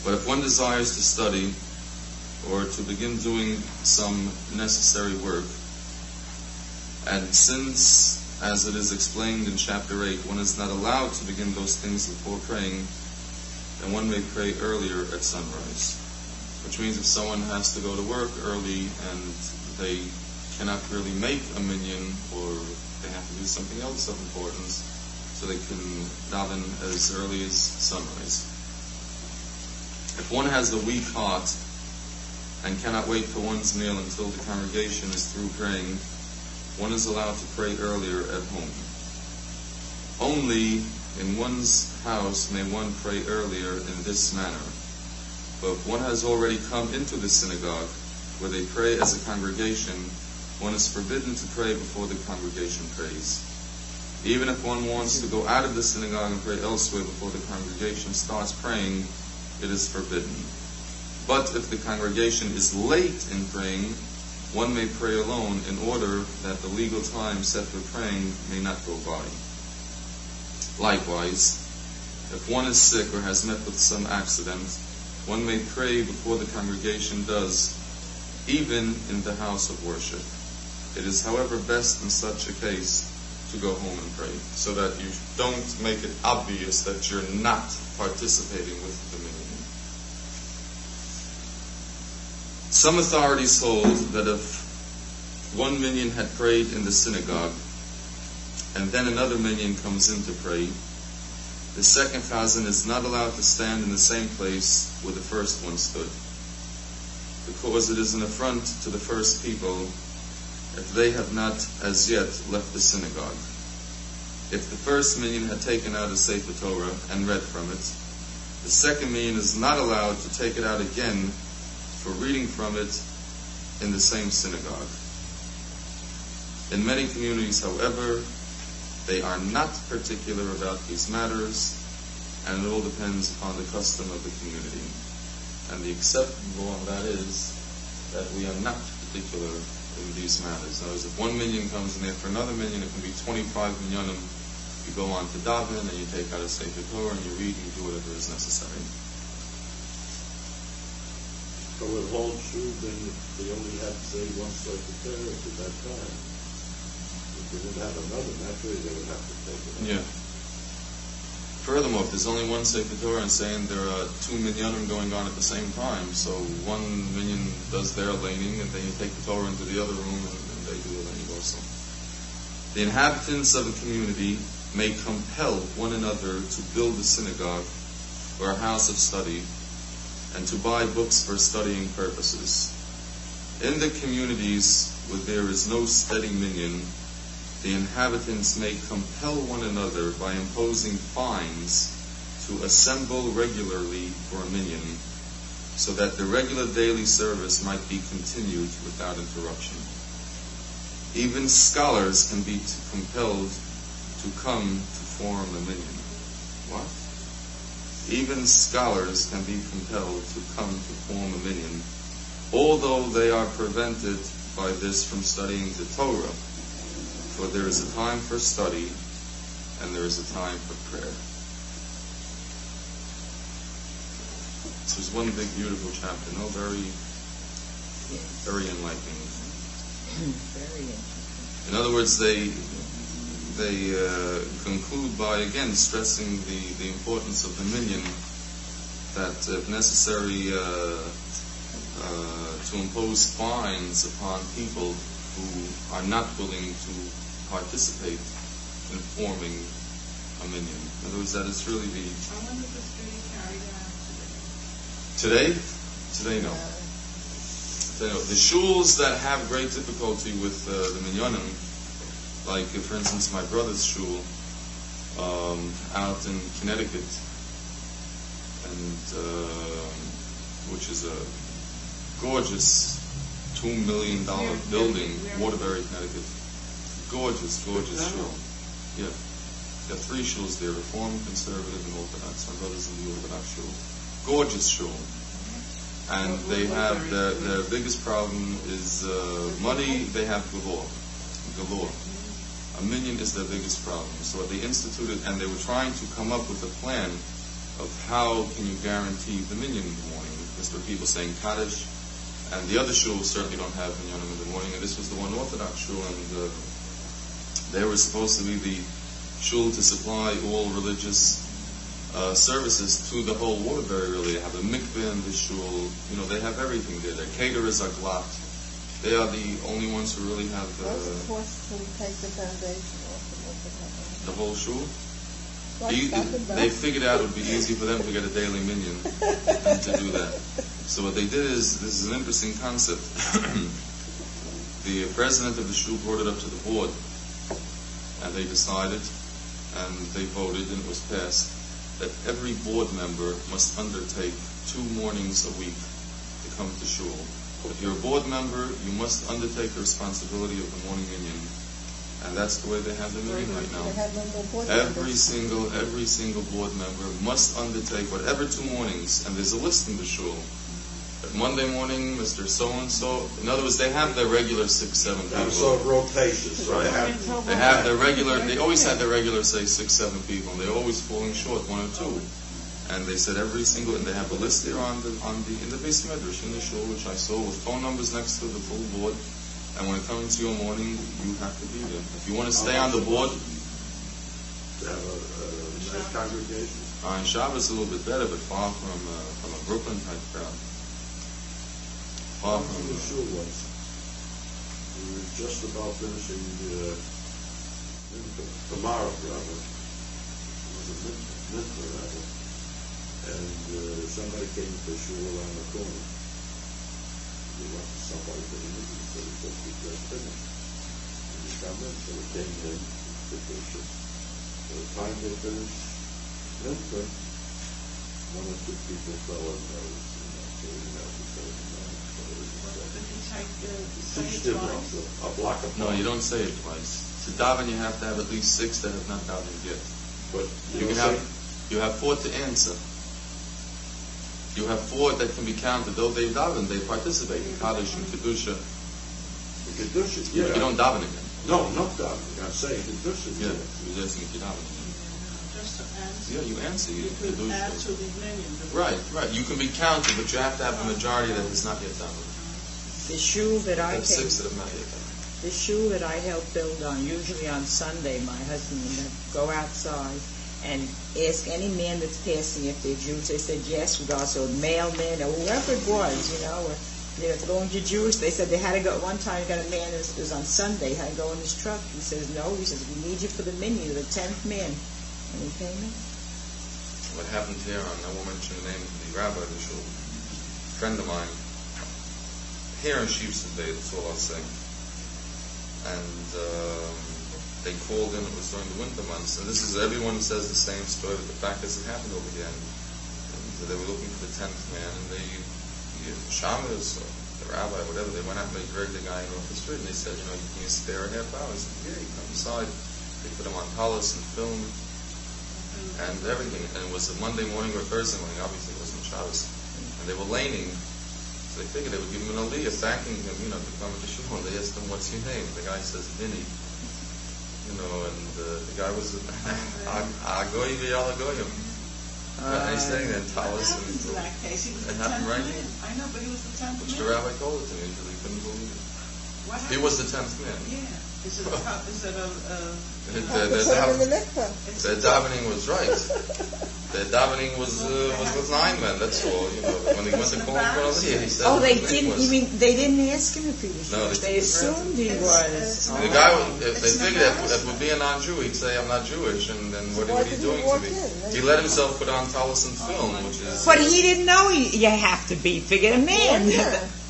But if one desires to study or to begin doing some necessary work, and since, as it is explained in chapter 8, one is not allowed to begin those things before praying, then one may pray earlier at sunrise. Which means if someone has to go to work early and they cannot really make a minyan, or they have to do something else of importance, so they can daven as early as sunrise. If one has a weak heart and cannot wait for one's meal until the congregation is through praying, one is allowed to pray earlier at home. Only in one's house may one pray earlier in this manner. But if one has already come into the synagogue, where they pray as a congregation, one is forbidden to pray before the congregation prays. Even if one wants to go out of the synagogue and pray elsewhere before the congregation starts praying, it is forbidden. But if the congregation is late in praying, one may pray alone in order that the legal time set for praying may not go by. Likewise, if one is sick or has met with some accident, one may pray before the congregation does, even in the house of worship. It is, however, best in such a case to go home and pray, so that you don't make it obvious that you're not participating with the minyan. Some authorities hold that if one minyan had prayed in the synagogue, and then another minyan comes in to pray, the second chazan is not allowed to stand in the same place where the first one stood, because it is an affront to the first people if they have not as yet left the synagogue. If the first minyan had taken out a Sefer Torah and read from it, the second minyan is not allowed to take it out again for reading from it in the same synagogue. In many communities, however, they are not particular about these matters, and it all depends upon the custom of the community. And the acceptable on that is that we are not particular in these matters. In other words, if one minyan comes in there for another minyan, it can be 25 minyanim. You go on to daven, and you take out a Sefer Torah, and you read, and you do whatever is necessary. So with whole shul, then they only had to say one Sefer Torah at that time. If they didn't have another, naturally they would have to take it out. Yeah. Furthermore, if there's only one Sefer Torah and saying there are two minyanim going on at the same time, so one minyan does their laning, and then you take the Torah into the other room, and they do the laning also. The inhabitants of a community may compel one another to build a synagogue or a house of study, and to buy books for studying purposes. In the communities where there is no steady minyan, the inhabitants may compel one another by imposing fines to assemble regularly for a minyan, so that the regular daily service might be continued without interruption. Even scholars can be compelled to come to form a minyan. What? even scholars can be compelled to come to form a minyan, although they are prevented by this from studying the Torah. For there is a time for study, and there is a time for prayer. This was one big, beautiful chapter. No, very, very enlightening. Very interesting. In other words, they conclude by again stressing the importance of the minyan, that if necessary to impose fines upon people who are not willing to participate in forming a minyan. In other words, that is really the... I wonder if it's being carried out Today? Today, no. Today, no. The shuls that have great difficulty with the minyanim, like, for instance, my brother's shul out in Connecticut, and which is a gorgeous $2 million building, Waterbury, Connecticut. Gorgeous shul. Yeah. There are 3 shuls there, Reform, Conservative, and Orthodox. My brother's in the Orthodox shul. Gorgeous shul. And they have, their biggest problem is money. They have galore. A minyan is their biggest problem. So they instituted, and they were trying to come up with a plan of how can you guarantee the minyan in the morning. Because there were people saying Kaddish, and the other shuls certainly don't have minyanim in the morning, and this was the one Orthodox shul, and they were supposed to be the shul to supply all religious services to the whole Waterbury, really. They have a mikveh in the shul, they have everything there. Their caterers are glatt. They are the only ones who really have What's the cost to take the foundation off the whole shul. They figured out it would be easy for them to get a daily minyan and to do that. So what they did is, this is an interesting concept. The president of the shul brought it up to the board, and they decided, and they voted, and it was passed, that every board member must undertake 2 mornings a week to come to shul. If you're a board member, you must undertake the responsibility of the morning minyan, and that's the way they have the minyan right now. Every single board member must undertake whatever 2 mornings, and there's a list in the shul. But Monday morning, Mr. So-and-so, in other words, they have their regular 6-7 people. So rotations, right? They have their regular, they always had their regular, say, 6-7 people, and they're always falling short, 1 or 2. And they said every single, and they have a list there in the base medrash, in the shul, which I saw, with phone numbers next to the full board. And when it comes to your morning, you have to be there. If you want to stay on the board, to have a nice congregation. On Shabbos a little bit better, but far from a Brooklyn type crowd. Far from the shul was. We were just about finishing tomorrow, rather. It was a mincha, rather. And somebody came to the shul around the corner. We went to somebody for the mincha, so we said we just finished. And we come in, so we came in to finish it. By the time they finished mincha, 1 or 2 people fell in those, so we had to say a block of no, you don't say it twice. To daven, you have to have at least 6 that have not davened yet. But you have 4 to answer. You have 4 that can be counted. Though they daven, they participate in Kaddish and Kedusha. Kedusha, yeah. You don't daven again. No, not daven. I'm saying Kedusha. Yeah, you're asking if you daven again. Just to answer. Yeah, you answer. You could add to the minyan. Right. You can be counted, but you have to have a majority that has not yet davened. The shul that I That's 6 that have not yet davened. The shul that I help build on, usually on Sunday, my husband would go outside and ask any man that's passing if they're Jews. They said yes, with also mailmen or whoever it was, or they're going to Jews. They said they had to go. One time, got a man, it was on Sunday, had to go in his truck. He says, no, he says, we need you for the minyan, the 10th man. And he came in. What happened here, I won't mention the name of the rabbi of the shul, a friend of mine, here in Sheepshead Bay, that's all I'll say. And they called in, it was during the winter months, and this is, everyone says the same story, but the fact is it happened over here. And they were looking for the 10th man, and the shamas, or the rabbi, whatever, they went out and they dragged the guy in off the street, and they said, can you spare a half hour? He said, yeah, he come inside. They put him on talis and film. and everything. And it was a Monday morning or Thursday morning, obviously it wasn't Shabbos. And they were laning, so they figured they would give him an aliyah, thanking him, to come to shul. And they asked him, "What's your name?" The guy says, "Vinny." And the guy was Agoy v'yal Agoyim. And he's saying that in Talis. What happened to that case? He was the 10th man. I know, but he was the 10th man. Which the rabbi told it to me, because he couldn't believe it. What happened? He was the 10th man. Yeah. Is it a the davening was right. The davening was with 9 men. That's all. When he went to call for Aliyah, he said. Oh, they didn't. You mean they didn't ask him if he was? No, they assumed he was. The guy, if they figured that would be a non-Jew, he'd say, "I'm not Jewish," and then what are you doing to me? He let himself put on tallis and film, which is. But he didn't know you have to be figured a man.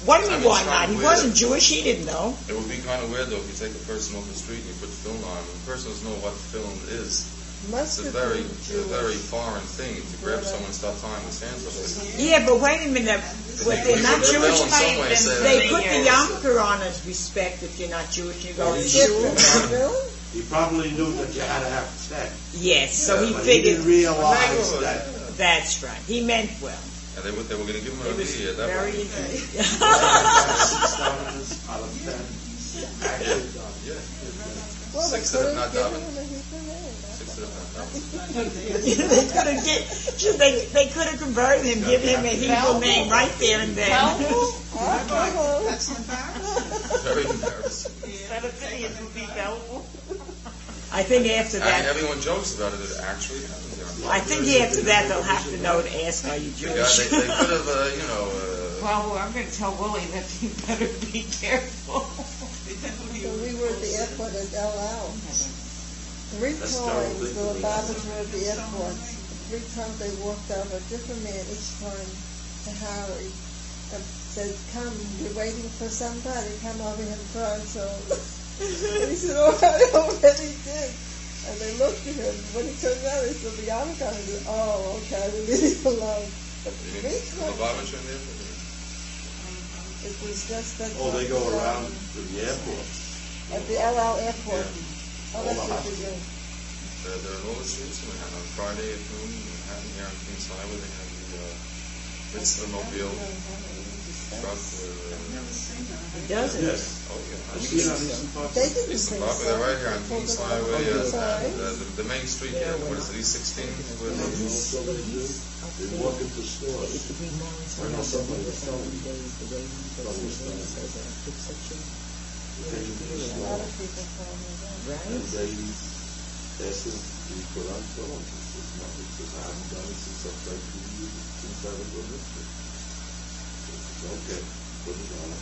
What do you mean, why not? He wasn't Jewish. He didn't know. It would be kind of weird though if you take a person off the street and you put film on him. The person doesn't know what film is. It's a very foreign thing to grab someone and start tying his hands up. Yeah, but wait a minute. If they're not Jewish, they put the yarmulke on as respect. If you're not Jewish, you go to shul. He probably knew that you had to have sex. Yes, so he But figured. he didn't realize that. That's right. He meant well. And they were going to give him a aliyah. That Very way. easy. 6 dollars out of 10. Actually done. Yeah. Well, 6 that have not davened. 6 that have not davened. They could have converted him, give him a Hebrew name right there and then. That's embarrassing. Very embarrassing. Instead of Phineas, it would be Belville. I think after I mean, that, everyone jokes about it. It actually happened. I think after that they'll have to know to ask, "Are you The guy, Jewish?" they could have, Well, I'm going to tell Willie that you better be careful. So we were at the airport at El Al. 3 That's times terrible. the Rabbis were at the airport. 3 times they walked out, a different man each time to Harry and said, "Come, we're waiting for somebody. Come over here and try." So he said, "Oh, I already did." And they looked at him. When he turned around, they said, "The yarmulke." And he said, "Oh, okay, we leave him alone." But 3 times. It was just that. Oh, they go around to the airport. At the El Al airport. Yeah. Oh, that's what they do. They're in all the streets in Manhattan. On Friday at noon in Manhattan, here on Queens Highway, they have the Mobile truck. He doesn't. Yes. Oh, yeah. I've seen on Eastern Park. They didn't It's think popular so. right here on Queens Highway, the main street here. What is it, East 16? You know what they do? They walk into stores. I know somebody was telling me. They take them to the A lot of store. people call me that. And they ask them to put on film. I haven't done it since I've played since I was a listener. Okay, put it on.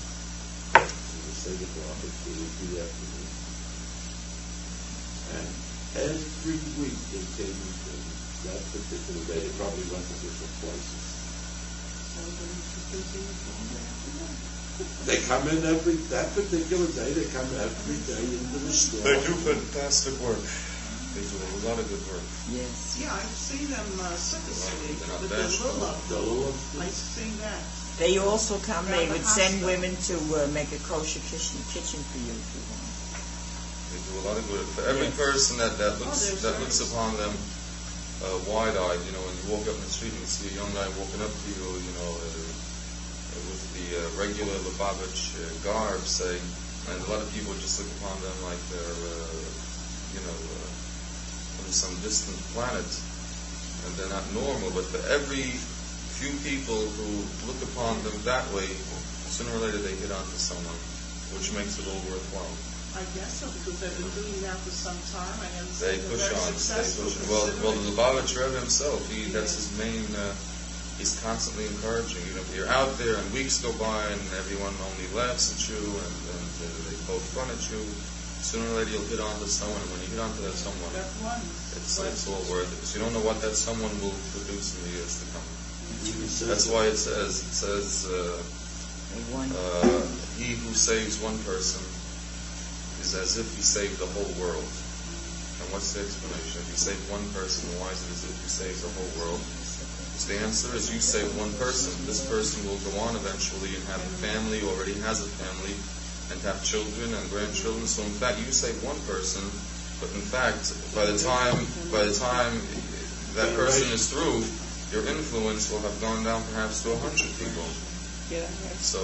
We'll say the prophet for the afternoon. And every week they came in that particular day. They probably went to different places. They come in that particular day. They come every day into the store. They do fantastic work. They do a lot of good work. Yes. Yeah, I've seen them circus week They're not with bad. the Lulav. I've seen that. They also come. They would send women to make a kosher kitchen for you if you want. They do a lot of good. For every person that looks upon them wide-eyed, when you walk up in the street and you see a young guy walking up to you, with the regular Lubavitch garb, say, and a lot of people just look upon them like they're, from some distant planet, and they're not normal. But for every few people who look upon them that way, sooner or later they hit onto someone, which makes it all worthwhile. I guess so, because they've been doing that for some time. I They understand push they're very on. successful. Well, the Lubavitch Rebbe himself, that's his main. He's constantly encouraging. If you're out there and weeks go by and everyone only laughs at you and they poke fun at you, sooner or later you'll hit onto someone. And when you hit onto that someone, it's all worth it. Because you don't know what that someone will produce in the years to come. That's why it says, he who saves one person is as if he saved the whole world. And what's the explanation? If you save one person, why is it as if he saves the whole world? So the answer is you save one person. This person will go on eventually and have a family, already has a family, and have children and grandchildren. So in fact, you save one person, but in fact, by the time that person is through, your influence will have gone down perhaps to 100 people. Yeah. So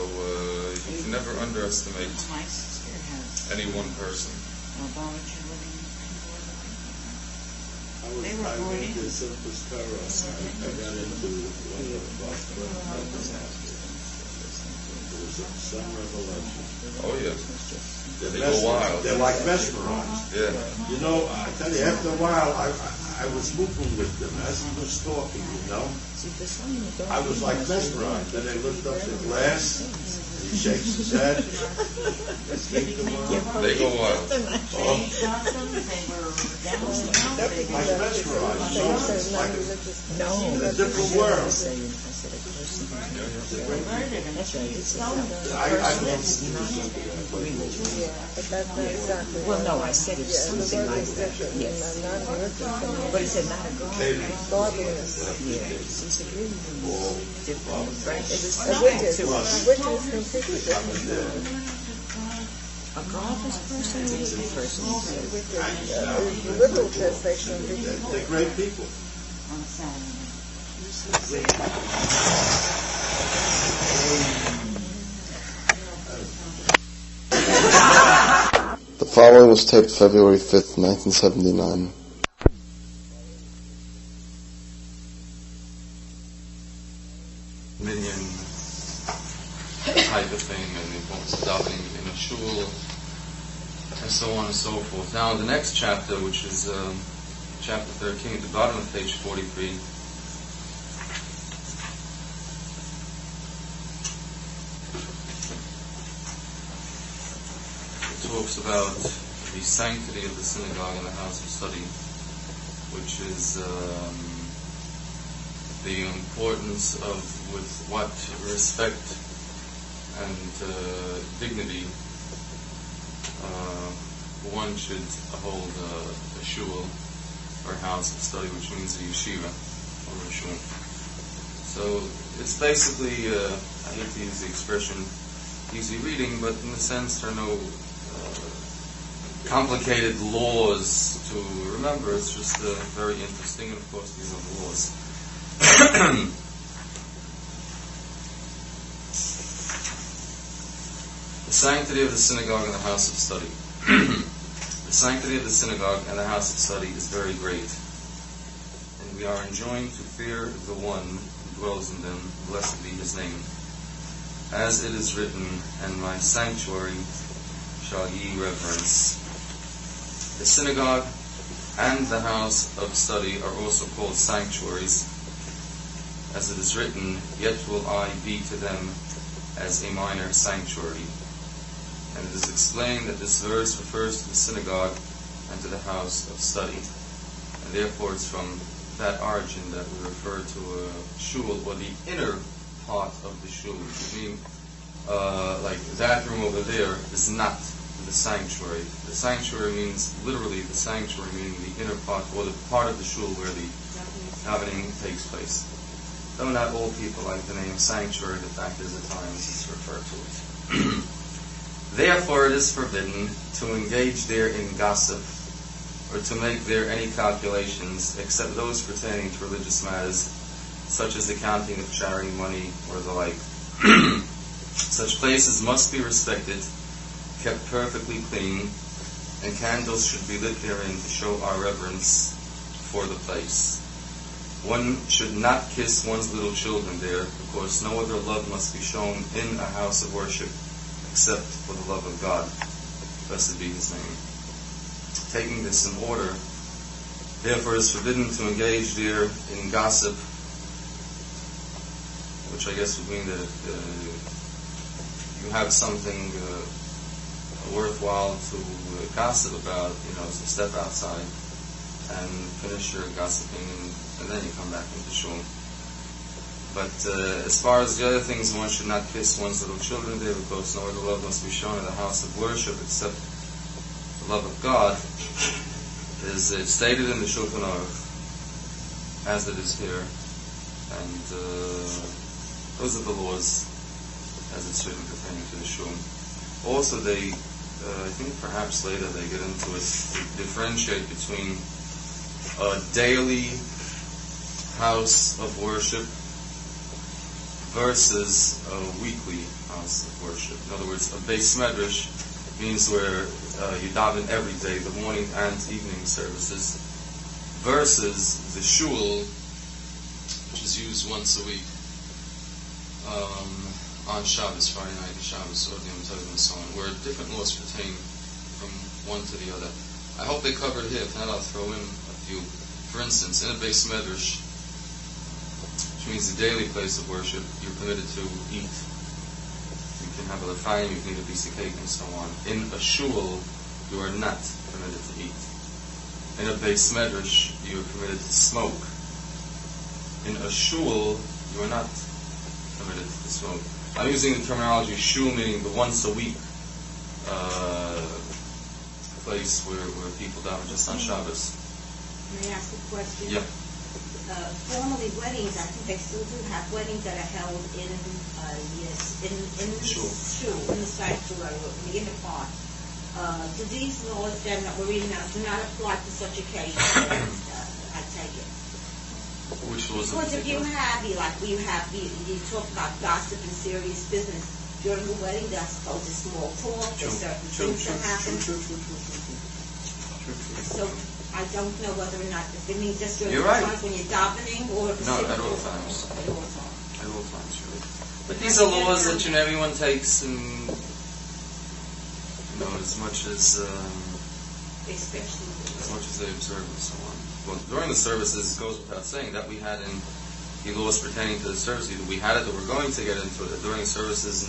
you can never underestimate My sister has any one person. volunteer living I went to Surface Torah. I got into one of the members' houses. There was some revelation. Oh yeah. They're They go wild. They're like mesmerized. Yeah. You know, I tell you, after a while, I was moving with them as he was talking, you know. I was like mesmerized. Then I looked up the glass, and he shakes his head. They go wild. They got them, they were down and out, they Like were mesmerized. So you say It's like non-religious. No. in a different world. converted and changed stones. I love Yeah, but that's not exactly. Well, no, I said it's Yeah, the something word like is that. different. Yes. Non-religious. But it's not a God, right? Godliness. Yeah, it's a really different, right? It was A witch is completely different. a godless person or a good person. The liberal translation of it. They're great people. On Saturday. The following was taped February 5th, 1979. Minion type of thing, and the importance of davening in a shul, and so on and so forth. Now, the next chapter, which is chapter 13, at the bottom of page 43, it talks about the sanctity of the synagogue and the house of study, which is the importance of with what respect and dignity one should hold a shul or house of study, which means a yeshiva or a shul. So it's basically, I hate to use the expression easy reading, but in a sense there are no complicated laws to remember. It's just very interesting, and of course these are the laws. The sanctity of the synagogue and the house of study. The sanctity of the synagogue and the house of study is very great, and we are enjoined to fear the one who dwells in them, blessed be his name. As it is written, and my sanctuary shall ye reverence. The synagogue and the house of study are also called sanctuaries, as it is written, yet will I be to them as a minor sanctuary. And it is explained that this verse refers to the synagogue and to the house of study. And therefore it's from that origin that we refer to a shul, or the inner part of the shul. I mean, like that room over there is not the sanctuary. The sanctuary means literally the sanctuary, meaning the inner part, or the part of the shul where the davening takes place. Though not all people like the name sanctuary, the fact is at times it's referred to it. Therefore it is forbidden to engage there in gossip, or to make there any calculations, except those pertaining to religious matters, such as the counting of charity money or the like. Such places must be respected, kept perfectly clean, and candles should be lit therein to show our reverence for the place. One should not kiss one's little children there, because no other love must be shown in a house of worship except for the love of God. Blessed be his name. Taking this in order, therefore it is forbidden to engage there in gossip, which I guess would mean that you have something worthwhile to gossip about, so step outside and finish your gossiping, and then you come back into shul. But as far as the other things, one should not kiss one's little children there, because no other love must be shown in the house of worship except the love of God, is stated in the Shulchan Aruch, as it is here. And those are the laws as it's written pertaining to the shul. Also, they, I think perhaps later they get into it, to differentiate between daily house of worship versus a weekly house of worship. In other words, a beis medrash means where you daven every day, the morning and evening services, versus the shul, which is used once a week on Shabbos, Friday night and Shabbos, or the Yom Tov and so on, where different laws pertain from one to the other. I hope they covered it here. If not, I'll throw in a few. For instance, in a beis medrash, which means the daily place of worship, you're permitted to eat. You can have a l'chaim, you can eat a piece of cake, and so on. In a shul, you are not permitted to eat. In a beis medrash, you are permitted to smoke. In a shul, you are not permitted to smoke. I'm using the terminology shul, meaning the once a week place where people daven just on Shabbos. May I ask a question? Yeah. Formerly weddings, I think they still do have weddings that are held in the Shul. in the sanctuary, in the inner part. Do these laws then that we're reading now do not apply to such occasions? I take it. Which laws? Because if you have, you talk about gossip and serious business during the wedding, there's supposed to small talk, there's certain things that happen. So I don't know whether or not if it means just during the times when you're davening or no, at all times. At all times. At all times, really. But these are laws that everyone takes, and as much as they observe and so on. Well, during the services, it goes without saying that we had in the laws pertaining to the service. Either we had it or we're going to get into it. During the services,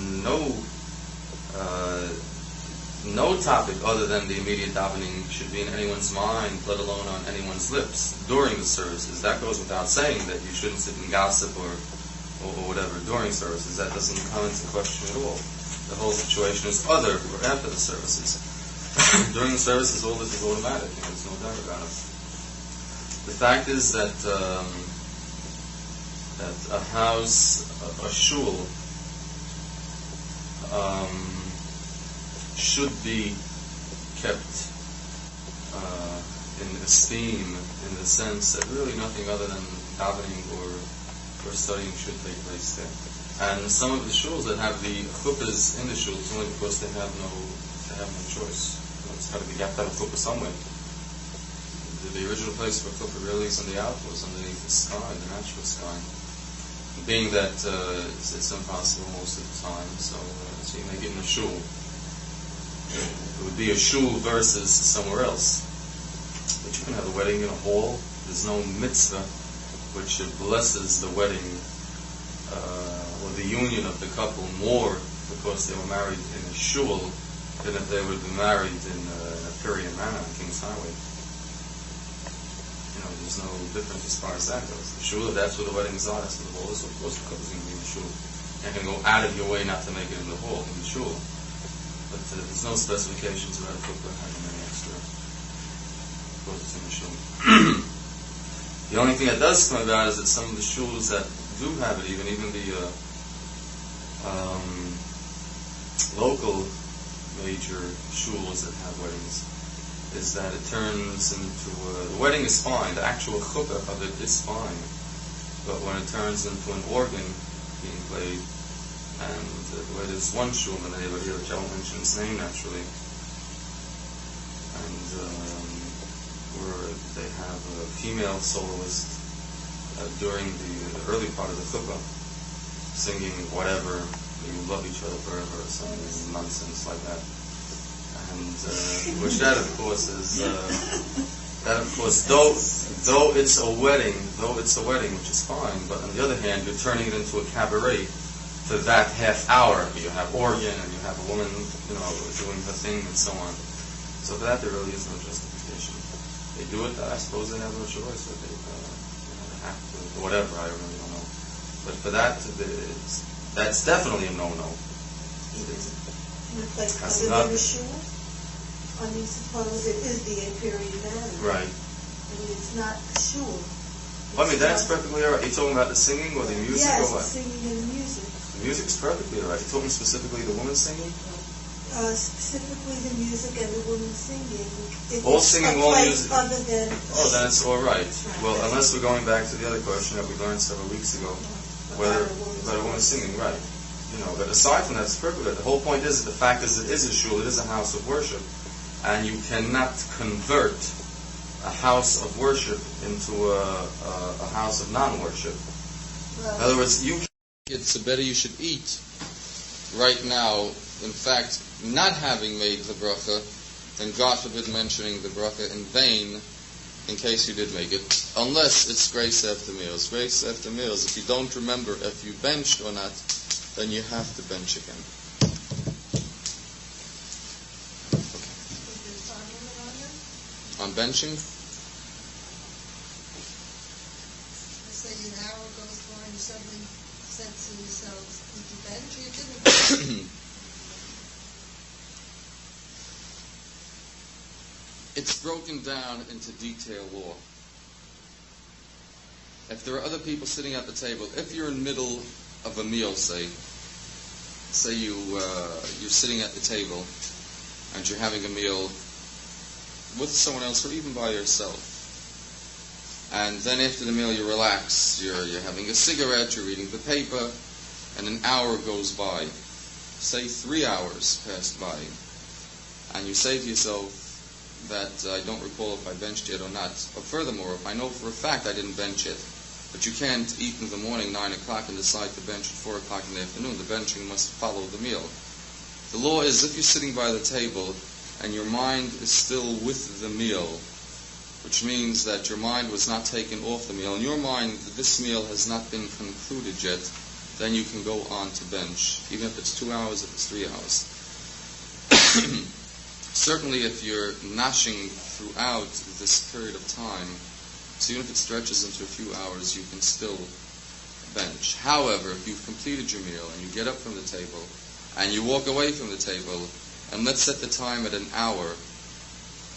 no topic other than the immediate davening should be in anyone's mind, let alone on anyone's lips during the services. That goes without saying that you shouldn't sit and gossip or whatever during services. That doesn't come into question at all. The whole situation is other or after the services. During the services, all this is automatic, and there's no doubt about it. The fact is that a house, a shul, should be kept in esteem in the sense that really nothing other than davening or studying should take place there. And some of the shuls that have the chuppahs in the shul, it's only because they have no choice. It's got to be, you have to have a chuppah somewhere. The original place for chuppah really is in the outdoors, underneath the sky, the natural sky. Being that it's impossible most of the time, so you make it in a shul. It would be a shul versus somewhere else. But you can have a wedding in a hall. There's no mitzvah which blesses the wedding or the union of the couple more because they were married in a shul than if they would have been married in a Purian manor on King's Highway. There's no difference as far as that goes. The shul, that's where the weddings are, that's where the hall is, so of course the couple's going to be in the shul. You're not going to go out of your way not to make it in the hall, in the shul. But there's no specifications about a chuppah having any extra because it's in the shul. The only thing that does come about is that some of the shuls that do have it, even the local major shuls that have weddings, is that it turns into the wedding is fine, the actual chuppah of it is fine, but when it turns into an organ being played, and the way there's one shul in the neighborhood here, which I won't mention its name naturally, and where they have a female soloist during the early part of the chuppah, singing whatever, you love each other forever, or some nonsense like that. And which that of course is though it's a wedding, which is fine, but on the other hand, you're turning it into a cabaret for that half hour. You have organ and you have a woman, doing her thing and so on. So for that, there really is no justification. They do it. I suppose they have no choice, or they have to, or whatever. I really don't know. But for that, that's definitely a no-no. That's not. I mean, suppose it is the Imperial Manor. Right. I mean, it's not a shul. Well, I mean, that's perfectly all right. Are you talking about the singing or the music or what? Yes, the singing and the music. The music's perfectly all right. Are you talking specifically the woman singing? Specifically the music and the women singing. If All it's singing, a all place music. other than... Oh, then it's all right. Well, unless we're going back to the other question that we learned several weeks ago, whether a woman singing, right? But aside from that, it's perfect. The whole point is, the fact is, it is a shul, it is a house of worship, and you cannot convert a house of worship into a house of non-worship. In other words, it's better you should eat right now. In fact, not having made the bracha, and God forbid mentioning the bracha in vain, in case you did make it, unless it's grace after meals. Grace after meals, if you don't remember if you benched or not, then you have to bench again. Okay. On benching? Let's say an hour goes by and you suddenly said to yourself, did you bench or you didn't? It's broken down into detail law. If there are other people sitting at the table, if you're in the middle of a meal, say you're sitting at the table and you're having a meal with someone else or even by yourself, and then after the meal you relax, you're having a cigarette, you're reading the paper, and an hour goes by, say 3 hours passed by, and you say to yourself that I don't recall if I benched yet or not. But furthermore, if I know for a fact I didn't bench it, but you can't eat in the morning 9 o'clock and decide to bench at 4 o'clock in the afternoon. The benching must follow the meal. The law is, if you're sitting by the table and your mind is still with the meal, which means that your mind was not taken off the meal, in your mind that this meal has not been concluded yet, then you can go on to bench, even if it's 2 hours, if it's 3 hours. Certainly if you're gnashing throughout this period of time, so even if it stretches into a few hours, you can still bench. However, if you've completed your meal and you get up from the table and you walk away from the table, and let's set the time at an hour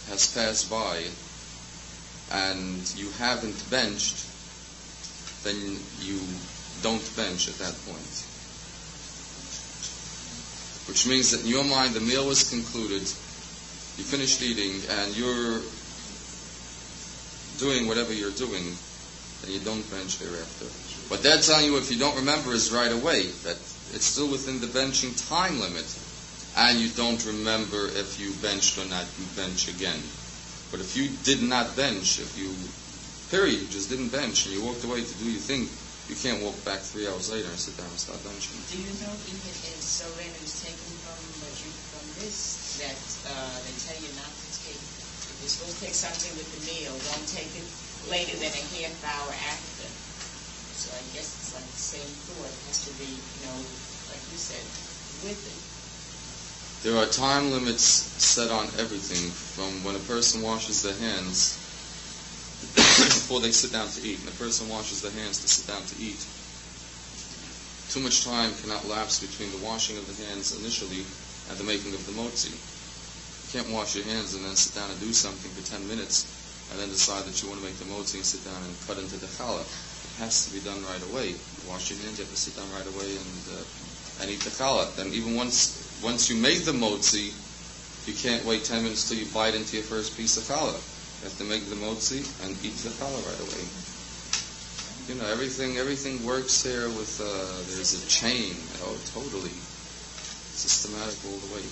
has passed by and you haven't benched, then you don't bench at that point. Which means that in your mind the meal was concluded, you finished eating, and you're doing whatever you're doing, then you don't bench thereafter. What they're telling you, if you don't remember, is right away, that it's still within the benching time limit, and you don't remember if you benched or not, you bench again. But if you did not bench, if you, period, you just didn't bench, and you walked away to do your thing, you can't walk back 3 hours later and sit down and start benching. Do you know even in Soren is taken from this, that they tell you not to take, if you're supposed to take something with the meal, don't take it later than a half hour after. So I guess it's like the same thought. It has to be, like you said, with it. There are time limits set on everything, from when a person washes their hands before they sit down to eat, and a person washes their hands to sit down to eat. Too much time cannot lapse between the washing of the hands initially and the making of the motzi. You can't wash your hands and then sit down and do something for 10 minutes and then decide that you want to make the motzi and sit down and cut into the challah. It has to be done right away. You wash your hands, you have to sit down right away and eat the challah. Then even once you made the motzi, you can't wait 10 minutes till you bite into your first piece of challah. You have to make the motzi and eat the challah right away. Everything works here with, there's a chain. Oh, totally. Systematic all the way.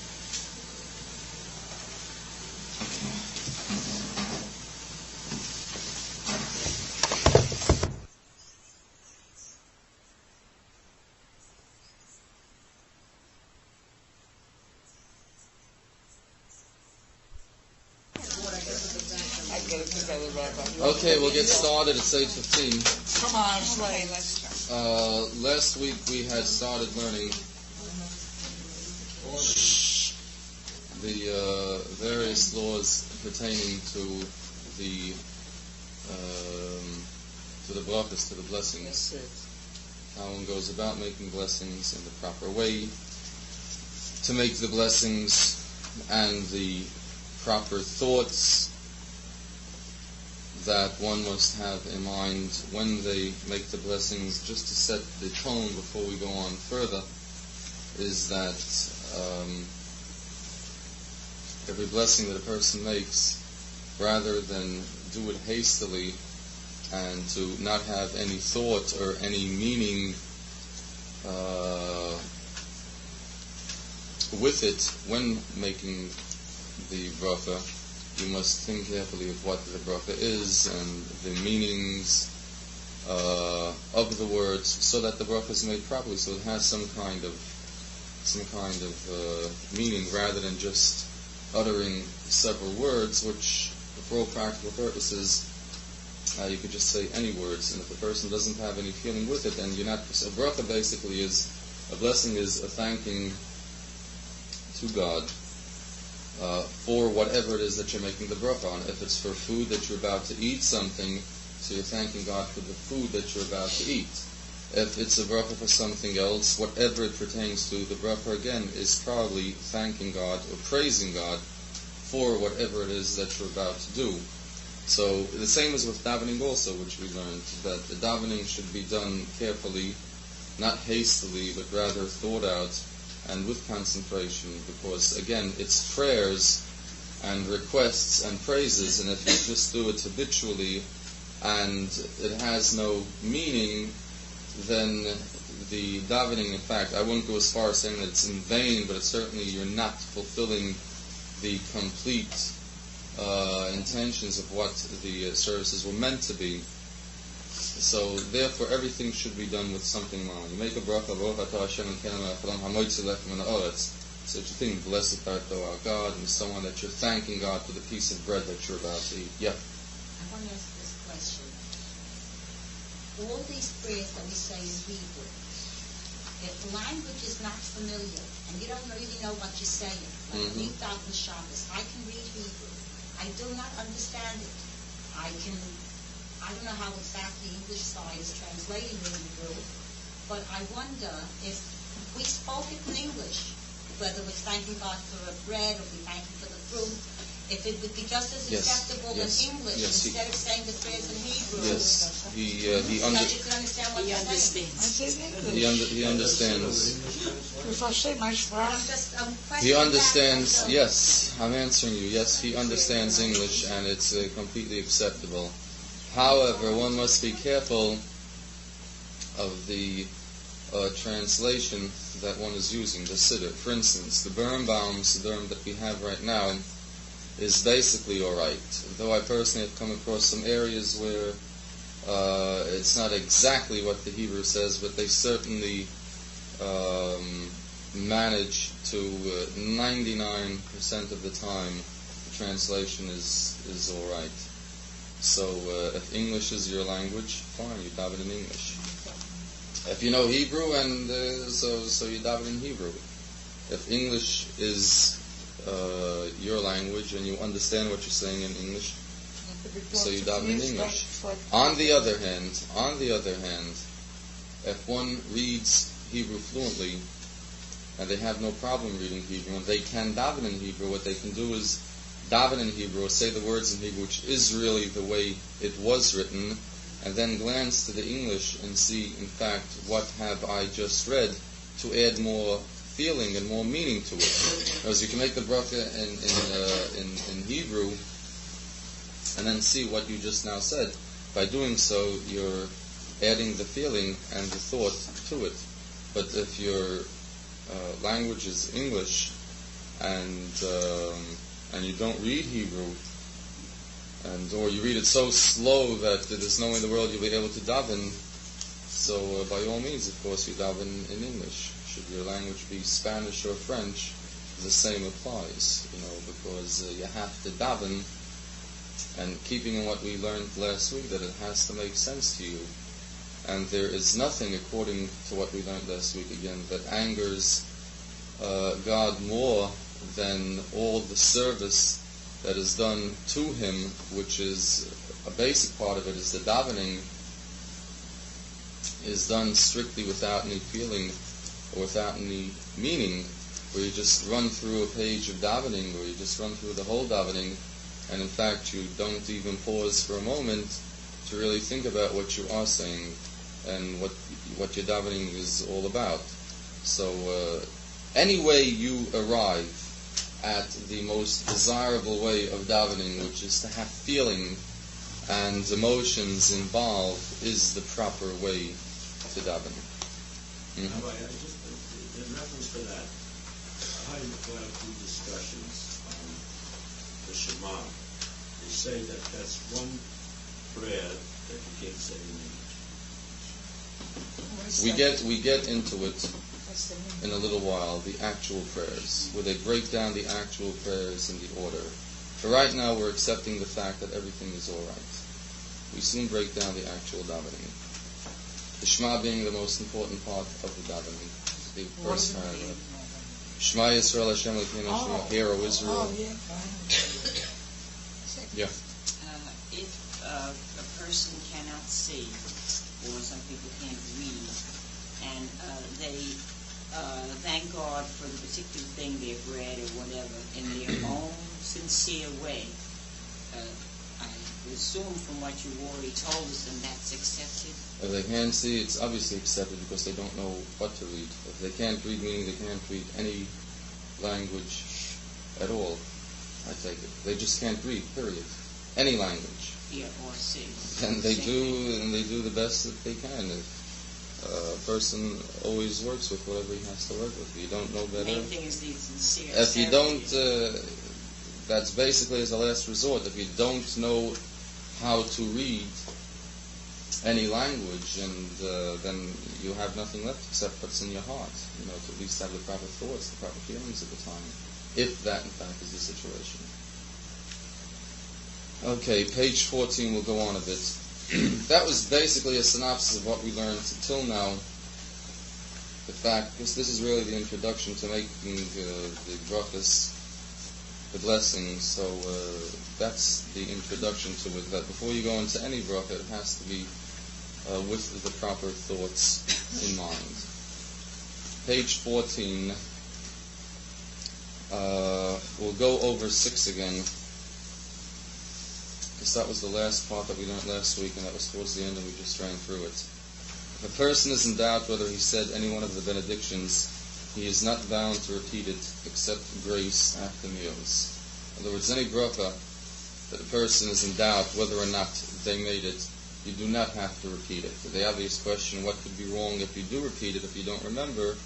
Okay, we'll get started at 8:15. Come on, Slay, let's go. Last week we had started learning the various laws pertaining to the brachas, to the blessings. How one goes about making blessings in the proper way, to make the blessings, and the proper thoughts that one must have in mind when they make the blessings. Just to set the tone before we go on further, is that every blessing that a person makes, rather than do it hastily and to not have any thought or any meaning with it when making the bracha, you must think carefully of what the bracha is and the meanings of the words, so that the bracha is made properly, so it has some kind of meaning, rather than just uttering several words, which, for all practical purposes, you could just say any words, and if the person doesn't have any feeling with it, then you're not. So a bracha basically is, a blessing is a thanking to God for whatever it is that you're making the bracha on. If it's for food that you're about to eat something, so you're thanking God for the food that you're about to eat. If it's a bracha for something else, whatever it pertains to, the bracha again is probably thanking God or praising God for whatever it is that you're about to do. So the same is with davening also, which we learned, that the davening should be done carefully, not hastily, but rather thought out and with concentration, because again, it's prayers and requests and praises, and if you just do it habitually and it has no meaning, then the davening, in fact, I wouldn't go as far as saying that it's in vain, but it's certainly you're not fulfilling the complete intentions of what the services were meant to be. So therefore everything should be done with something in mind. You make a bracha, such a thing, blessed art thou our God, and so on, that you're thanking God for the piece of bread that you're about to eat. Yeah. I want to ask this question. All these prayers that we say in Hebrew, if the language is not familiar and you don't really know what you're saying, like Nuta and Shabbos, I can read Hebrew. I do not understand it. I don't know how exactly English side is translating in Hebrew, but I wonder if we spoke it in English, whether we're thanking God for a bread or we're thanking for the fruit, if it would be just as acceptable in English instead of saying the prayers in Hebrew. Yes, he you can understand what you're saying. He understands. He I'm understands. Yes, I'm answering you. Yes, he understands English, and it's completely acceptable. However, one must be careful of the translation that one is using, the siddur. For instance, the Waidenbaum siddur that we have right now is basically alright, though I personally have come across some areas where it's not exactly what the Hebrew says, but they certainly manage to 99% of the time the translation is alright. So if English is your language, fine, you daven in English. If you know Hebrew, and so you daven in Hebrew. If English is your language and you understand what you're saying in English, so you daven in English. On the other hand, if one reads Hebrew fluently and they have no problem reading Hebrew and they can daven in Hebrew, what they can do is daven in Hebrew, or say the words in Hebrew, which is really the way it was written, and then glance to the English and see, in fact, what have I just read, to add more feeling and more meaning to it. Whereas you can make the bracha in Hebrew and then see what you just now said. By doing so, you're adding the feeling and the thought to it. But if your language is English and you don't read Hebrew, or you read it so slow that there's no way in the world you'll be able to daven, so by all means, of course, you daven in English. Should your language be Spanish or French, the same applies, because you have to daven, and keeping in what we learned last week, that it has to make sense to you. And there is nothing, according to what we learned last week again, that angers God more than all the service that is done to Him, which is a basic part of it, is the davening, is done strictly without any feeling or without any meaning, where you just run through a page of davening, or you just run through the whole davening, and in fact you don't even pause for a moment to really think about what you are saying and what your davening is all about. So any way you arrive at the most desirable way of davening, which is to have feeling and emotions involved, is the proper way to daven. Rabbi, I just, in reference to that, I had a few discussions on the Shema. They say that that's one prayer that you can't say in English. We get into it in a little while, the actual prayers, where they break down the actual prayers in the order. For right now, we're accepting the fact that everything is all right. We soon break down the actual davening. The Shema being the most important part of the davening. The first paragraph. Shema Yisrael Hashem Elokeinu Shema, Hear, O Israel. Yeah. If a person cannot see, or some people can't read, and they thank God for the particular thing they've read or whatever in their own sincere way, I assume from what you already told us, and that's accepted? If they can't see, it's obviously accepted because they don't know what to read. If they can't read, meaning they can't read any language at all, I take it. They just can't read, period. Any language. Hear or see. And they do the best that they can. A person always works with whatever he has to work with. If you don't know better. The main thing is the sincere. If you don't, that's basically as a last resort. If you don't know how to read any language, and then you have nothing left except what's in your heart. You know, to at least have the proper thoughts, the proper feelings at the time, if that in fact is the situation. Okay, page 14. We'll go on a bit. That was basically a synopsis of what we learned till now. The fact, because this is really the introduction to making the brachas, the blessings. So that's the introduction to it. That before you go into any bracha, it has to be with the proper thoughts in mind. Page 14. We'll go over 6 again. Because that was the last part that we learned last week, and that was towards the end, and we just ran through it. If a person is in doubt whether he said any one of the benedictions, he is not bound to repeat it except grace after meals. In other words, any bracha that a person is in doubt whether or not they made it, you do not have to repeat it. The obvious question, what could be wrong if you do repeat it, if you don't remember,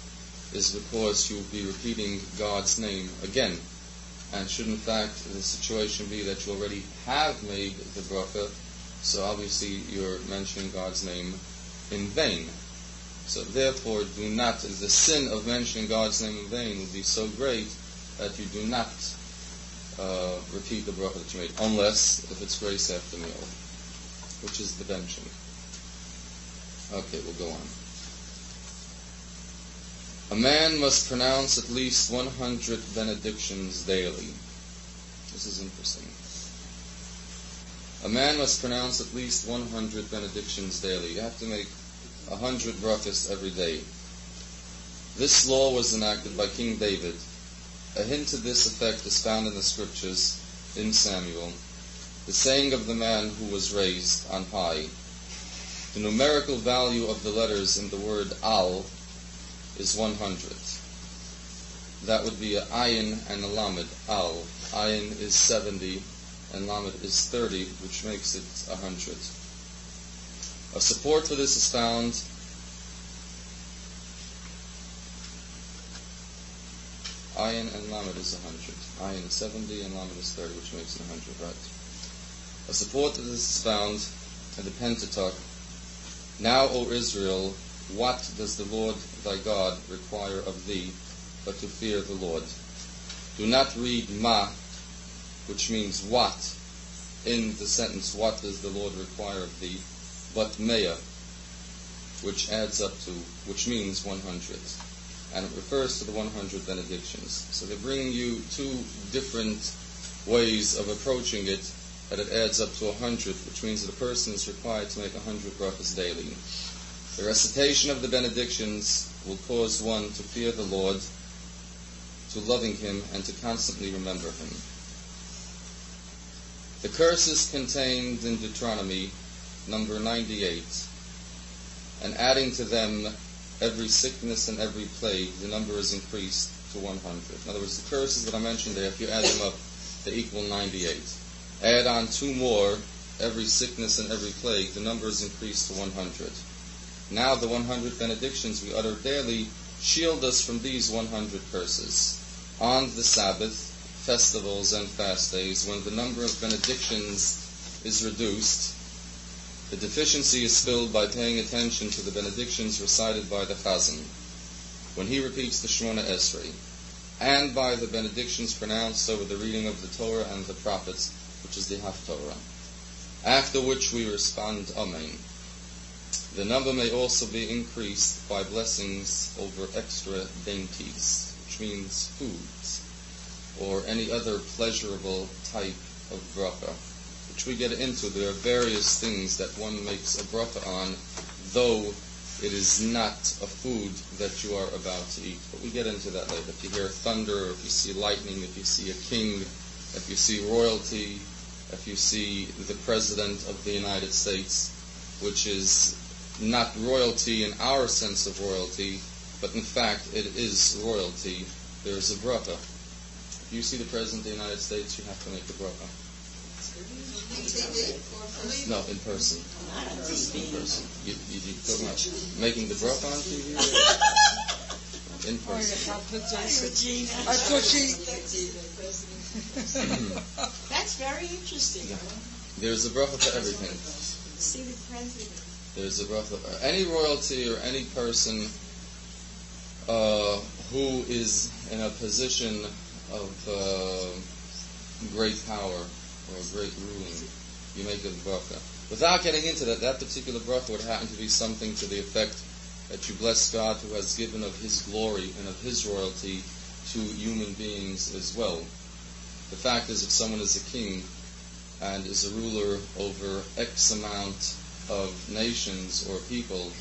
is because you will be repeating God's name again. And should in fact the situation be that you already have made the bracha, so obviously you're mentioning God's name in vain. So therefore do not, the sin of mentioning God's name in vain will be so great that you do not repeat the bracha that you made, unless if it's grace after meal, which is the benching. Okay, we'll go on. A man must pronounce at least 100 benedictions daily. This is interesting. A man must pronounce at least 100 benedictions daily. You have to make 100 brachas every day. This law was enacted by King David. A hint to this effect is found in the scriptures in Samuel. The saying of the man who was raised on high. The numerical value of the letters in the word al is 100. That would be a ayin and a lamed, al. Ayin is 70 and lamed is 30, which makes it 100. A support for this is found ayin and lamed is 100. Ayin is 70 and lamed is 30, which makes it 100, right? A support for this is found in the Pentateuch. Now, O Israel, what does the Lord thy God require of thee, but to fear the Lord? Do not read ma, which means what, in the sentence, what does the Lord require of thee, but mea, which adds up to, which means 100. And it refers to the 100 benedictions. So they're bringing you two different ways of approaching it, that it adds up to 100, which means that a person is required to make 100 brachas daily. The recitation of the benedictions will cause one to fear the Lord, to loving Him, and to constantly remember Him. The curses contained in Deuteronomy, number 98, and adding to them every sickness and every plague, the number is increased to 100. In other words, the curses that I mentioned there, if you add them up, they equal 98. Add on 2 more, every sickness and every plague, the number is increased to 100. Now the 100 benedictions we utter daily shield us from these 100 curses. On the Sabbath, festivals, and fast days, when the number of benedictions is reduced, the deficiency is filled by paying attention to the benedictions recited by the Chazan, when he repeats the Shemona Esrei, and by the benedictions pronounced over the reading of the Torah and the prophets, which is the Haftorah, after which we respond, Amen. The number may also be increased by blessings over extra dainties, which means foods, or any other pleasurable type of bracha, which we get into. There are various things that one makes a bracha on, though it is not a food that you are about to eat. But we get into that later. If you hear thunder, if you see lightning, if you see a king, if you see royalty, if you see the President of the United States, which is not royalty in our sense of royalty, but in fact it is royalty, there is a bracha. If you see the President of the United States, you have to make a bracha. No, in person. In person. You talking about making the bracha on TV? In person. That's very interesting. Yeah. There's a bracha for everything. See the president. There's a bracha for any royalty or any person who is in a position of great power or great ruling. You make a bracha. Without getting into that, that particular bracha would happen to be something to the effect that you bless God who has given of His glory and of His royalty to human beings as well. The fact is, if someone is a king and is a ruler over X amount of nations or people,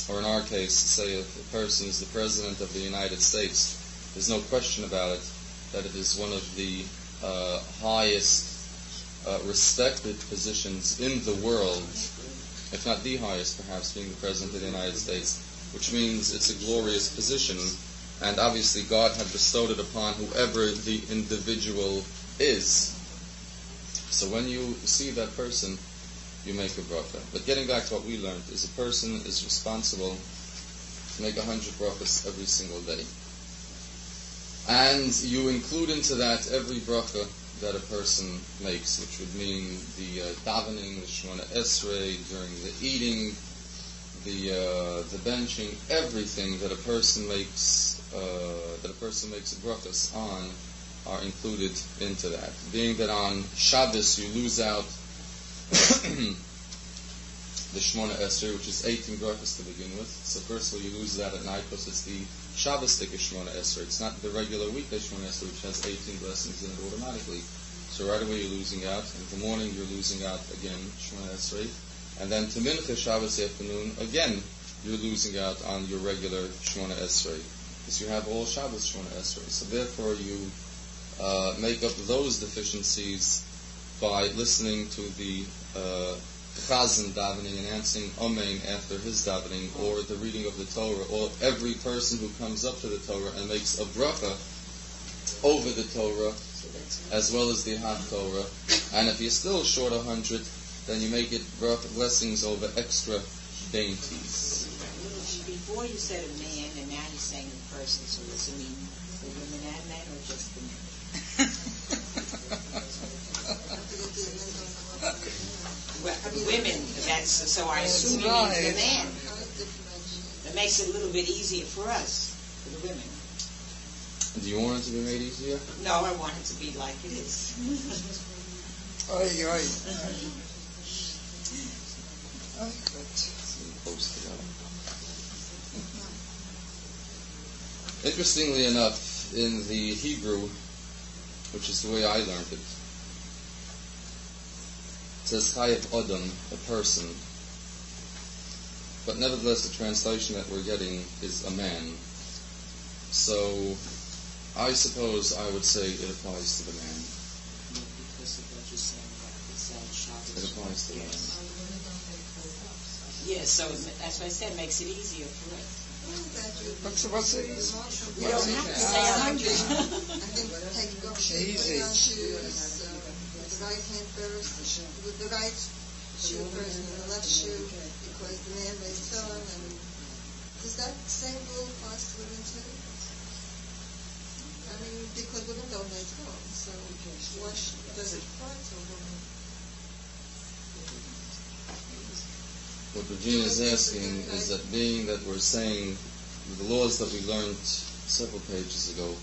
or in our case, say if a person is the President of the United States, there's no question about it that it is one of the highest respected positions in the world, if not the highest perhaps, being the President of the United States, which means it's a glorious position, and obviously God had bestowed it upon whoever the individual is. So when you see that person, you make a bracha. But getting back to what we learned, is a person is responsible to make 100 brachas every single day. And you include into that every bracha that a person makes, which would mean the davening, the Shemona Esrei, during the eating, the benching, everything that a person makes brachas on are included into that. Being that on Shabbos you lose out the Shemona Esrei, which is 18 brachas to begin with. So first of all, you lose that at night because it's the Shabbos-dik Shemona Esrei. It's not the regular weekday Shemona Esrei, which has 18 blessings in it automatically. So right away you're losing out. In the morning you're losing out again, Shemona Esrei. And then to Mincha Shabbos afternoon, again, you're losing out on your regular Shemona Esrei. Because you have all Shabbos Shemona Esrei. So therefore you make up those deficiencies by listening to the Chazan davening and answering Amen after his davening, or the reading of the Torah, or every person who comes up to the Torah and makes a bracha over the Torah, as well as the Haftorah. And if you're still short 100, then you make it bracha blessings over extra dainties. Before you said a man, and now you're saying a person, so does it mean the women and men, or just the men? Well, women, that's, so I assume you mean the man. That makes it a little bit easier for us, for the women. Do you want it to be made easier? No, I want it to be like it is. Oi, oi. Interestingly enough, in the Hebrew, which is the way I learned it, it says Chayev Odom, a person. But nevertheless, the translation that we're getting is a man. So, I suppose I would say it applies to the man. Because of what you're saying about the Shabbos. It applies to the man. Yeah, so that's why I said it makes it easier for us. that you... What's the easy? You don't have to say 100. I think take put on shoes with the right hand first, with the right shoe first and the left shoe, because the man may turn. And does that same rule apply to women too? I mean, because women don't make home, so why does it apply to a woman? What Regina is asking is that being that we're saying the laws that we learned several pages ago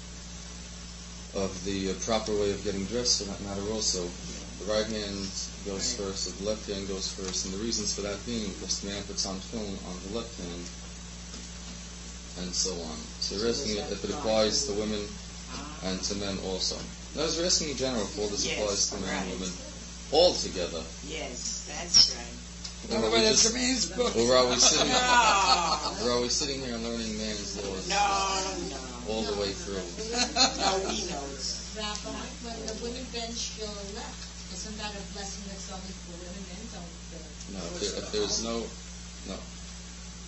of the proper way of getting dressed, for that matter also, the right hand goes first, or the left hand goes first, and the reasons for that being because the man puts on film on the left hand, and so on. So you're asking if it applies to women and to men also. No, I was asking in general if all this applies to men and women all together. Yes, that's right. Or are we sitting here and learning man's laws all the way through? No, he knows. Rabbi, when the women bench your left, isn't that a blessing that's only for women? Men don't. No,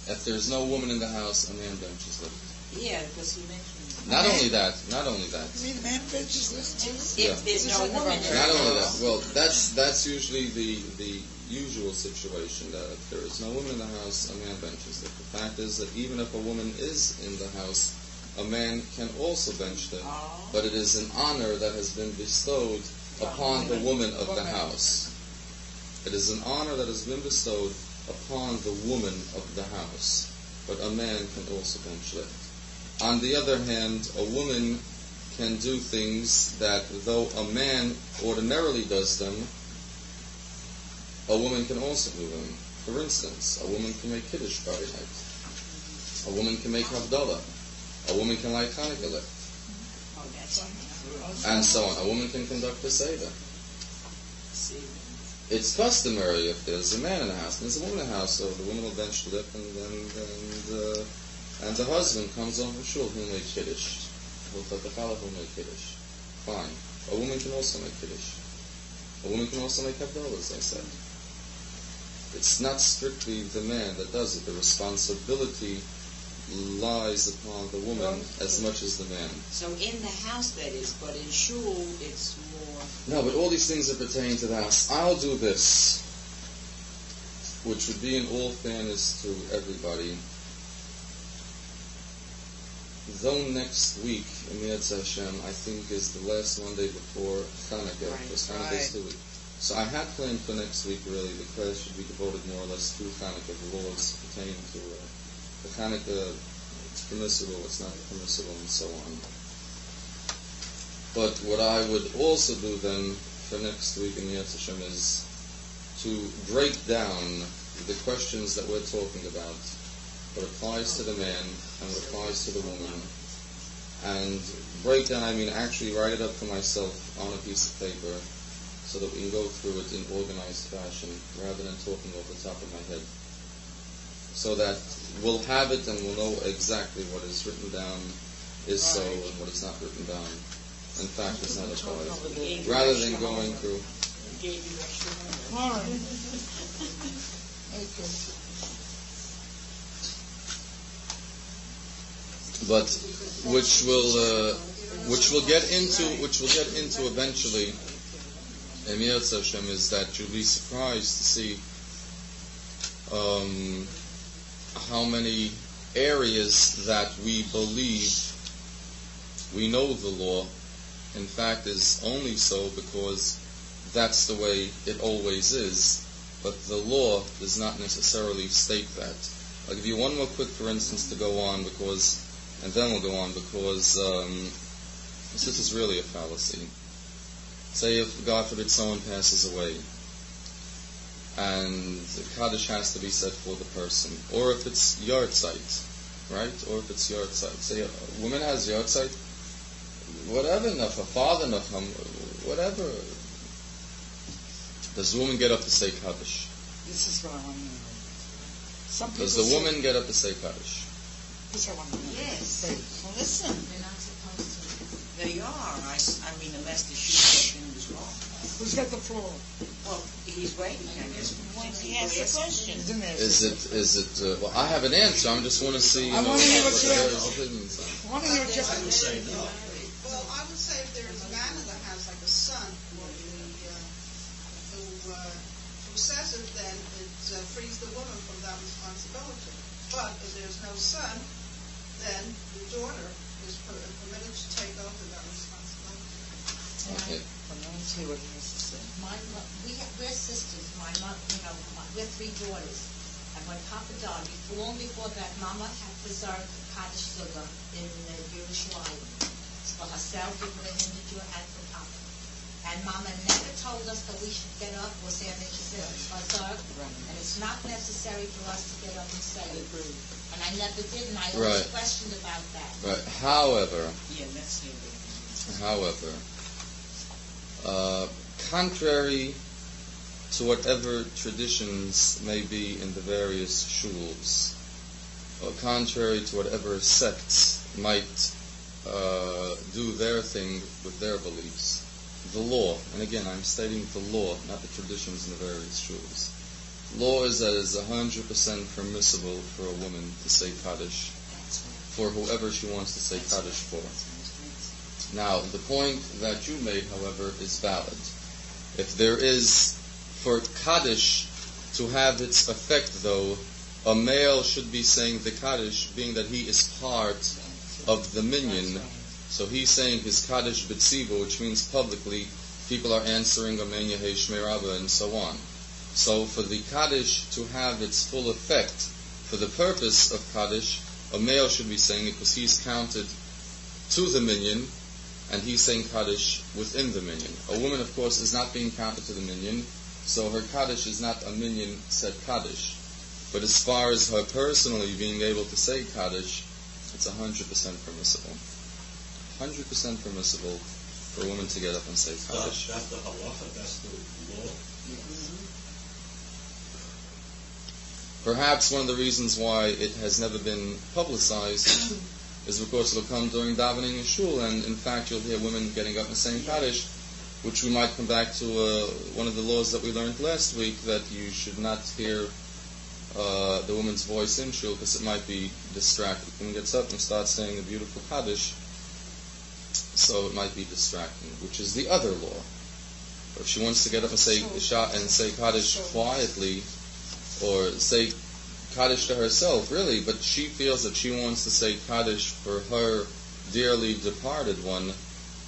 if there's no woman in the house, a man benches left. Yeah, because he mentioned. Not only that. You mean man benches list too? If there's no woman. Not only that. Well, that's usually the usual situation, that if there is no woman in the house, a man benches it. The fact is that even if a woman is in the house, a man can also bench them, but it is an honor that has been bestowed upon the woman of the house. It is an honor that has been bestowed upon the woman of the house, but a man can also bench lift. On the other hand, a woman can do things that, though a man ordinarily does them, a woman can also do them. For instance, a woman can make Kiddush Friday night. A woman can make Havdalah. A woman can light Hanukkah lit. And so on. A woman can conduct the Seder. It's customary if there's a man in the house and there's a woman in the house, so the woman will bench the lip and the husband comes home from shul, he'll make Kiddush. He'll make Kiddush. Fine. A woman can also make Kiddush. A woman can also make Havdalah, as I said. It's not strictly the man that does it. The responsibility lies upon the woman as much as the man. So in the house that is, but in shul it's more... No, but all these things that pertain to the house. I'll do this, which would be in all fairness to everybody. Though next week, Matse Hashem, I think is the last Monday before Hanukkah, because Hanukkah is 2 weeks. So I had planned for next week, really, the class should be devoted more or less to Hanukkah, the laws pertaining to the Hanukkah, it's permissible, it's not permissible, and so on. But what I would also do then for next week in Matse Hashem is to break down the questions that we're talking about, what applies to the man and what applies to the woman. And break down, I mean actually write it up for myself on a piece of paper, so that we can go through it in organized fashion, rather than talking off the top of my head. So that we'll have it and we'll know exactly what is written down is so and what is not written down. In fact, it's not applied. Rather than going through... But which we'll get into eventually. And Matse Hashem is that you'll be surprised to see how many areas that we believe we know the law, in fact, is only so because that's the way it always is, but the law does not necessarily state that. I'll give you one more quick, for instance, to go on, and then we'll go on, because this is really a fallacy. Say if, God forbid, someone passes away, and Kaddish has to be said for the person, or if it's Yartzeit, right? Or if it's Yartzeit. Say a woman has Yartzeit, whatever, a father, whatever. Does the woman get up to say Kaddish? This is what I want to know. Does the woman get up to say Kaddish? This I want to know. Yes. Well, listen. You're not supposed to. They are. I mean, unless the shoe section was wrong. Who's got the floor? Well, he's waiting, I guess. Since he has the question. Is it, well, I have an answer. I just want to see, I want to hear what various opinions on it. I want to hear what I would say no. Well, I would say if there's a man that has like a son who says it, then it frees the woman from that responsibility. But if there's no son, then the daughter is permitted to take over that responsibility. Okay. Let's see what he has to say. We're sisters. My mother, we're three daughters. And when Papa died, long before that, Mama had preserved Kaddish Sugar in Yerushalayim. For herself, for him to do and for Papa. And Mama never told us that we should get up or say and it's not necessary for us to get up and say it. And I never did, and I always questioned about that. Right. However, contrary to whatever traditions may be in the various shuls, or contrary to whatever sects might do their thing with their beliefs, the law, and again I'm stating the law, not the traditions in the various shuls. Law is that it is 100% permissible for a woman to say Kaddish for whoever she wants to say Kaddish for. Now, the point that you made, however, is valid. If there is, for Kaddish to have its effect, though, a male should be saying the Kaddish, being that he is part of the minyan. So he's saying his Kaddish B'tziva, which means publicly, people are answering Amen Yehei Shmei Rabba, and so on. So for the Kaddish to have its full effect, for the purpose of Kaddish, a male should be saying it because he's counted to the minyan, and he's saying Kaddish within the minyan. A woman, of course, is not being counted to the minyan, so her Kaddish is not a minyan said Kaddish. But as far as her personally being able to say Kaddish, it's 100% permissible. 100% permissible for a woman to get up and say Kaddish. That's the halacha, that's the law. Perhaps one of the reasons why it has never been publicized is because it'll come during davening in shul, and in fact you'll hear women getting up and saying Kaddish, which we might come back to one of the laws that we learned last week, that you should not hear the woman's voice in shul because it might be distracting. When gets up and starts saying a beautiful Kaddish, so it might be distracting, which is the other law. But if she wants to get up and say Kaddish quietly, or say Kaddish to herself, really, but she feels that she wants to say Kaddish for her dearly departed one,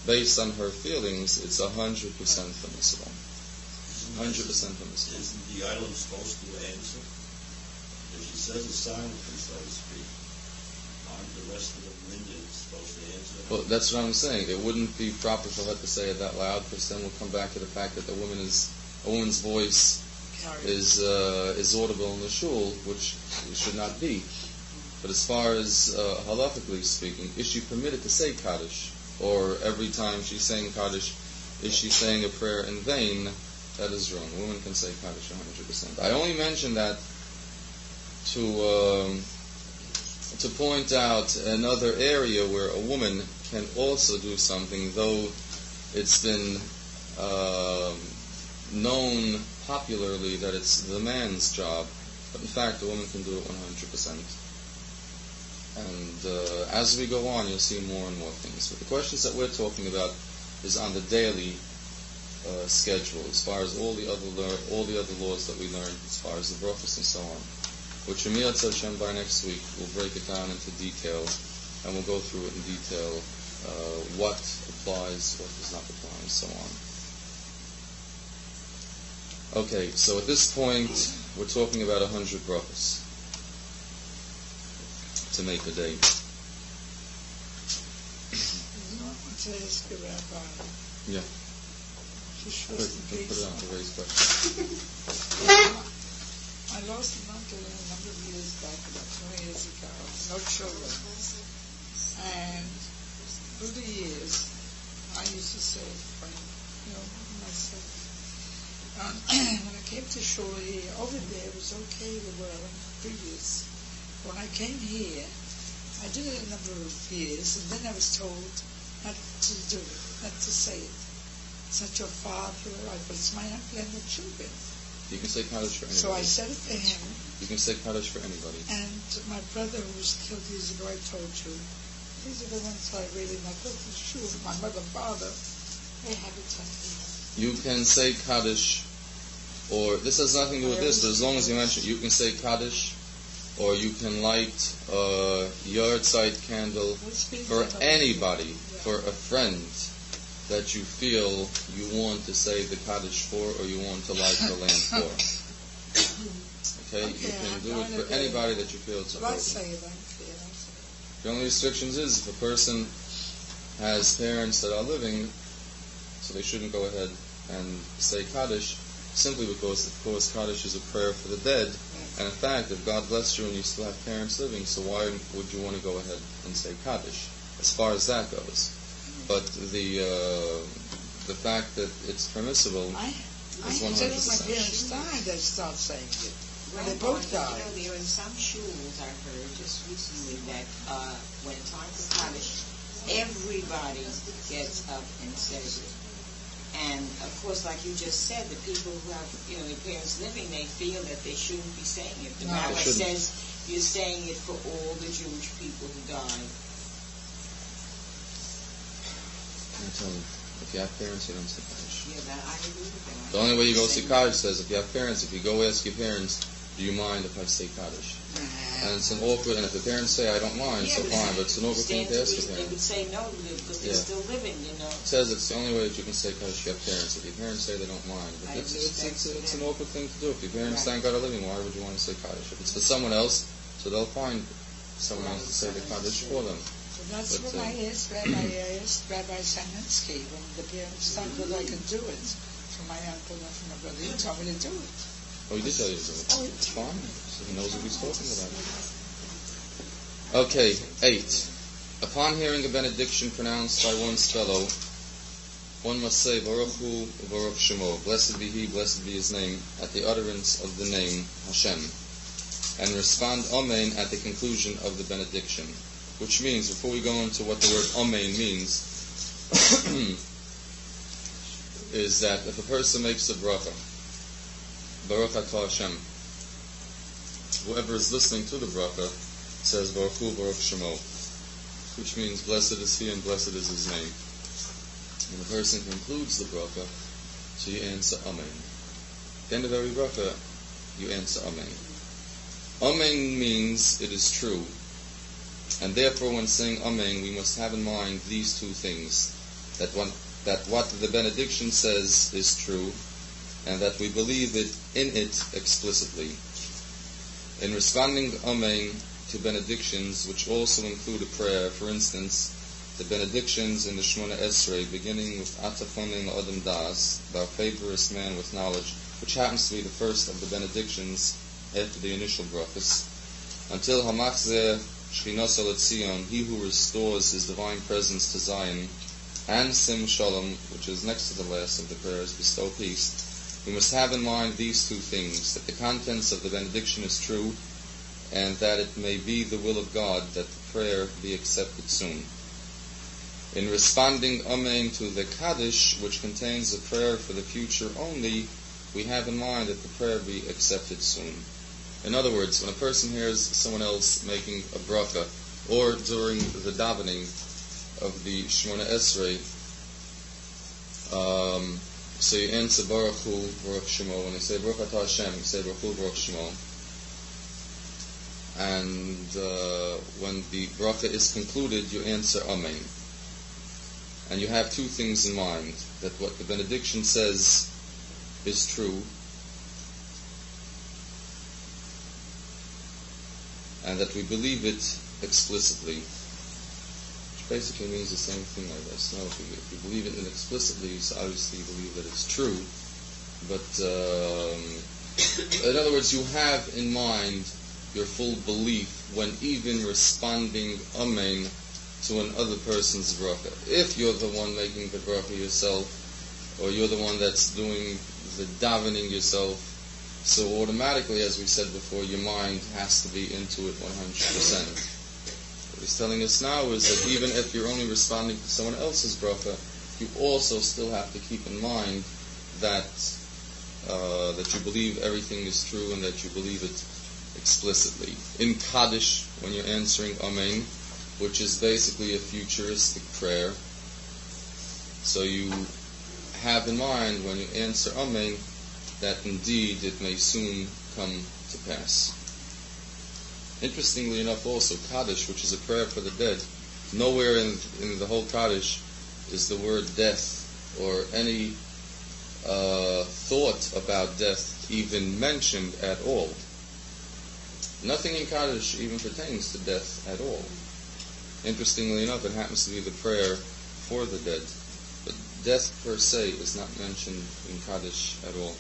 based on her feelings, it's 100% permissible. 100% permissible. Isn't the island supposed to answer? If she says it silently, so to speak, aren't the rest of the minyan supposed to answer? Well, that's what I'm saying. It wouldn't be proper for her to say it that loud, because then we'll come back to the fact that a woman's voice is audible in the shul, which it should not be. But as far as halakhically speaking, is she permitted to say Kaddish? Or every time she's saying Kaddish, is she saying a prayer in vain? That is wrong. A woman can say Kaddish 100%. I only mention that to point out another area where a woman can also do something, though it's been known popularly that it's the man's job, but in fact a woman can do it 100%. And as we go on, you'll see more and more things. But the questions that we're talking about is on the daily schedule, as far as all the other laws that we learned, as far as the brachos and so on. Which Yirtzeh Hashem by next week we'll break it down into detail, and we'll go through it in detail, what applies, what does not apply, and so on. Okay, so at this point we're talking about 100 brachos to make a day. Yeah. Put it on the raised question. I lost an uncle a number of years back, about 20 years ago, no children. And through the years, I used to say, myself, when I came to shul here, over there it was okay with what I went previous. When I came here, I did it a number of years, and then I was told not to do it, not to say it. It's not your father or wife, but it's my uncle and the children. You can say Kaddish for anybody. So I said it to him. You can say Kaddish for anybody. And my brother who was killed years ago, I told you, these are the ones I really not go to shul. My mother, father, they have it something. You can say Kaddish, or this has nothing to do with this, but as long as you mention, you can say Kaddish, or you can light a yahrzeit candle for anybody, for a friend that you feel you want to say the Kaddish for, or you want to light the lamp for. Okay? You can do it for anybody that you feel it's appropriate. The only restrictions is if a person has parents that are living, so they shouldn't go ahead and say Kaddish, simply because, of course, Kaddish is a prayer for the dead. And in fact, if God blessed you and you still have parents living, so why would you want to go ahead and say Kaddish, as far as that goes? But the fact that it's permissible is 100%. My parents died, I start saying it. They both died. There are in some shuls, I heard just recently, that when it's time for Kaddish, everybody gets up and says it. And of course, like you just said, the people who have, their parents living, they feel that they shouldn't be saying it. The rabbi says you're saying it for all the Jewish people who died. I tell you, if you have parents, you don't say Kaddish. Yeah, I agree with that. The only way you go see Kaddish says, if you have parents, if you go ask your parents, do you mind if I say Kaddish? And it's an awkward, and if the parents say, I don't mind, so fine, but it's an awkward thing to ask your parents. They would say no because they're still living, It says it's the only way that you can say Kaddish if you have parents. If your parents say they don't mind. But it's an awkward thing to do. If your parents thank God are living, why would you want to say Kaddish? If it's for someone else, so they'll find someone else to say the Kaddish for them. That's what I asked Rabbi Saninsky when the parents thought that I could do it for my uncle and for my brother. He told me to do it. Oh, he did tell you to do it. Oh, it's fine. So he knows what he's talking about. Okay, 8. Upon hearing a benediction pronounced by one's fellow, one must say Baruch Hu Baruch Shemo, blessed be he, blessed be his name, at the utterance of the name Hashem, and respond Amen at the conclusion of the benediction. Which means, before we go into what the word Amen means, is that if a person makes a bracha, Baruch Atah Hashem, whoever is listening to the bracha says Baruch Hu Baruch Shemo, which means blessed is he and blessed is his name. When the person concludes the bracha, so you answer Amen. At the end of every bracha, you answer Amen. Amen means it is true. And therefore, when saying Amen, we must have in mind these two things: that what the benediction says is true, and that we believe it in it explicitly. In responding Amen to benedictions, which also include a prayer, for instance, the benedictions in the Shemona Esrei, beginning with Atafonin Odom Das, thou favorest man with knowledge, which happens to be the first of the benedictions after the initial brachas, until Hamachzeh Shchinos Tzion, he who restores his divine presence to Zion, and Sim Shalom, which is next to the last of the prayers, bestow peace. We must have in mind these two things: that the contents of the benediction is true, and that it may be the will of God that the prayer be accepted soon. In responding Amen to the Kaddish, which contains a prayer for the future only, we have in mind that the prayer be accepted soon. In other words, when a person hears someone else making a bracha, or during the davening of the Shemona Esrei, so you answer Baruch Hu, Baruch Shemo. When they say Baruch Atah Hashem, you say Baruch Hu, Baruch Shemo. And when the bracha is concluded, you answer Amen. And you have two things in mind: that what the benediction says is true, and that we believe it explicitly, which basically means the same thing, I guess. No, if you believe it explicitly, so obviously you believe that it's true. But in other words, you have in mind your full belief when even responding Amen to another person's bracha. If you're the one making the bracha yourself, or you're the one that's doing the davening yourself, so automatically, as we said before, your mind has to be into it 100%. What he's telling us now is that even if you're only responding to someone else's bracha, you also still have to keep in mind that that you believe everything is true and that you believe it explicitly. In Kaddish, when you're answering Amen, which is basically a futuristic prayer, so you have in mind when you answer Amen that indeed it may soon come to pass. Interestingly enough also, Kaddish, which is a prayer for the dead, nowhere in the whole Kaddish is the word death or any thought about death even mentioned at all. Nothing in Kaddish even pertains to death at all. Interestingly enough, it happens to be the prayer for the dead. But death per se is not mentioned in Kaddish at all.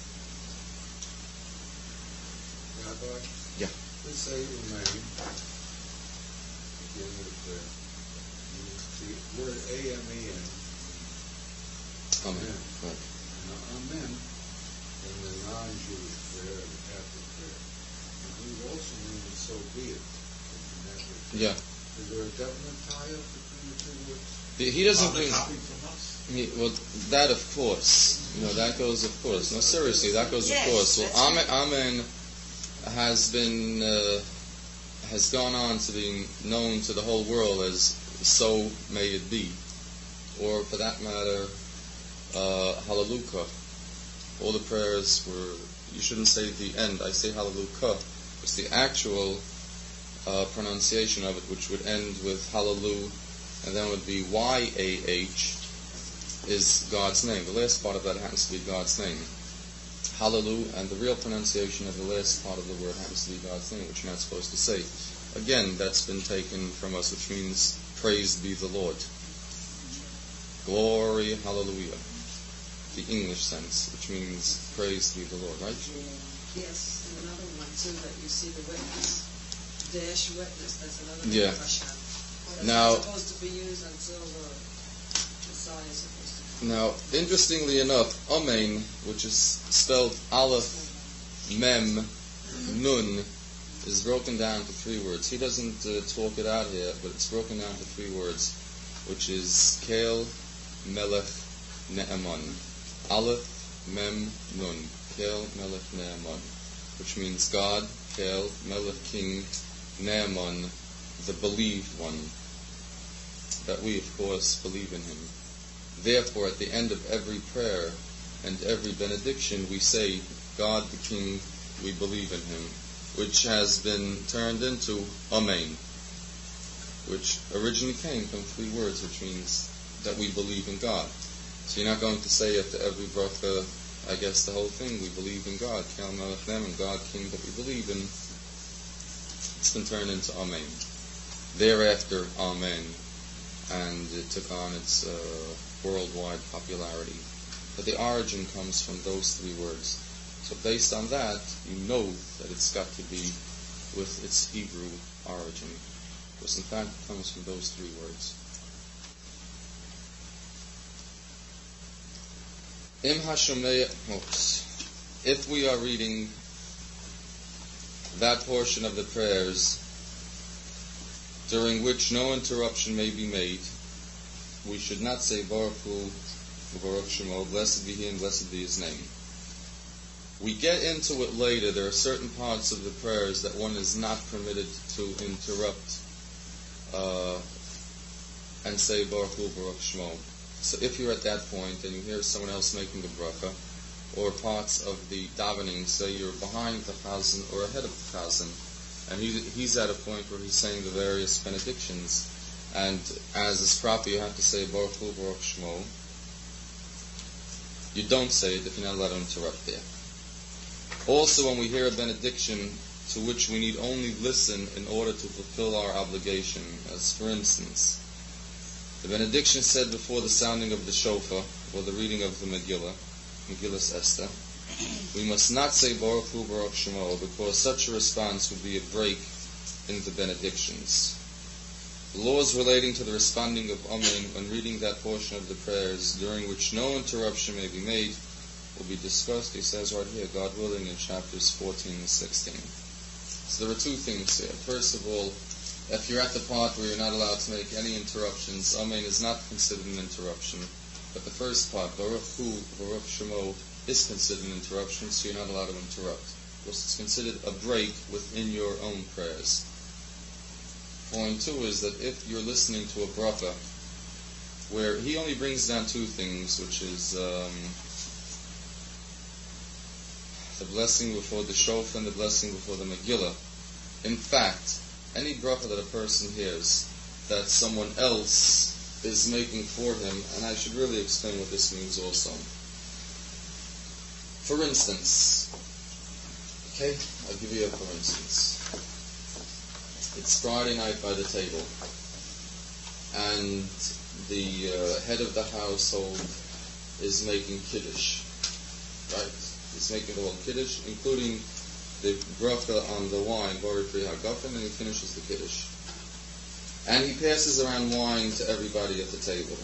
Rabbi? Yeah. Let's say Amen at the end of the prayer. The word A-M-E-N. Amen. Right. Now, Amen in the non-Jewish prayer and the Catholic prayer. And we also mean it so be it. Yeah. Is there a definite tie-up between the two words? He doesn't bring... from us? Well, that of course. That goes of course. No, seriously, that goes of course. Well, Amen has been has gone on to being known to the whole world as "so may it be," or for that matter, Hallelujah. All the prayers were. You shouldn't say the end. I say Hallelujah. It's the actual pronunciation of it, which would end with Hallelujah, and then would be Y-A-H is God's name. The last part of that happens to be God's name. Hallelujah, and the real pronunciation of the last part of the word happens to be God's name, which you're not supposed to say. Again, that's been taken from us, which means praised be the Lord. Glory, hallelujah. The English sense, which means praised be the Lord, right? Yes, and another one too, that you see the witness, dash witness, that's another one. Yeah. That's Now, not supposed to be used until the Messiah is supposed to come. Now, interestingly enough, Amen, which is spelled Aleph, Mem, Nun, is broken down to three words. He doesn't talk it out here, but it's broken down to three words, which is Kel, Melech, Ne'eman. Aleph, Mem, Nun. Kel, Melech, Ne'eman. Which means God, Kel, Melech, King, Ne'eman, the believed one. That we, of course, believe in him. Therefore, at the end of every prayer and every benediction, we say, God the King, we believe in him, which has been turned into Amen, which originally came from three words, which means that we believe in God. So you're not going to say after every bracha, I guess the whole thing, we believe in God, Kel Melech Ne'eman, God King that we believe in. It's been turned into Amen. Thereafter, Amen, and it took on its worldwide popularity. But the origin comes from those three words. So based on that, you know that it's got to be with its Hebrew origin. Because in fact it comes from those three words. If we are reading that portion of the prayers during which no interruption may be made, we should not say Baruch Hu, Baruch Shemo, blessed be he and blessed be his name. We get into it later. There are certain parts of the prayers that one is not permitted to interrupt and say Baruch Hu, Baruch Shemo. So if you're at that point and you hear someone else making the bracha, or parts of the davening, say you're behind the chazan or ahead of the chazan, and he's at a point where he's saying the various benedictions, and as is proper, you have to say Baruch Hu, Baruch Shemo. You don't say it if you're not allowed to interrupt there. Also, when we hear a benediction to which we need only listen in order to fulfill our obligation, as for instance, the benediction said before the sounding of the shofar, or the reading of the Megillas Esther, we must not say Baruch Hu, Baruch Shemo, because such a response would be a break in the benedictions. The laws relating to the responding of Amen when reading that portion of the prayers, during which no interruption may be made, will be discussed, he says right here, God willing, in chapters 14 and 16. So there are two things here. First of all, if you're at the part where you're not allowed to make any interruptions, Amen is not considered an interruption. But the first part, Baruch Hu, Baruch Shemo, is considered an interruption, so you're not allowed to interrupt. Because it's considered a break within your own prayers. Point 2 is that if you're listening to a bracha, where he only brings down two things, which is the blessing before the shofar and the blessing before the Megillah. In fact, any bracha that a person hears that someone else is making for him, and I should really explain what this means also. For instance, okay, I'll give you a for instance. It's Friday night by the table, and the head of the household is making Kiddush, right? He's making the whole Kiddush, including the bracha on the wine, Bori Pri HaGafen, and he finishes the Kiddush. And he passes around wine to everybody at the table.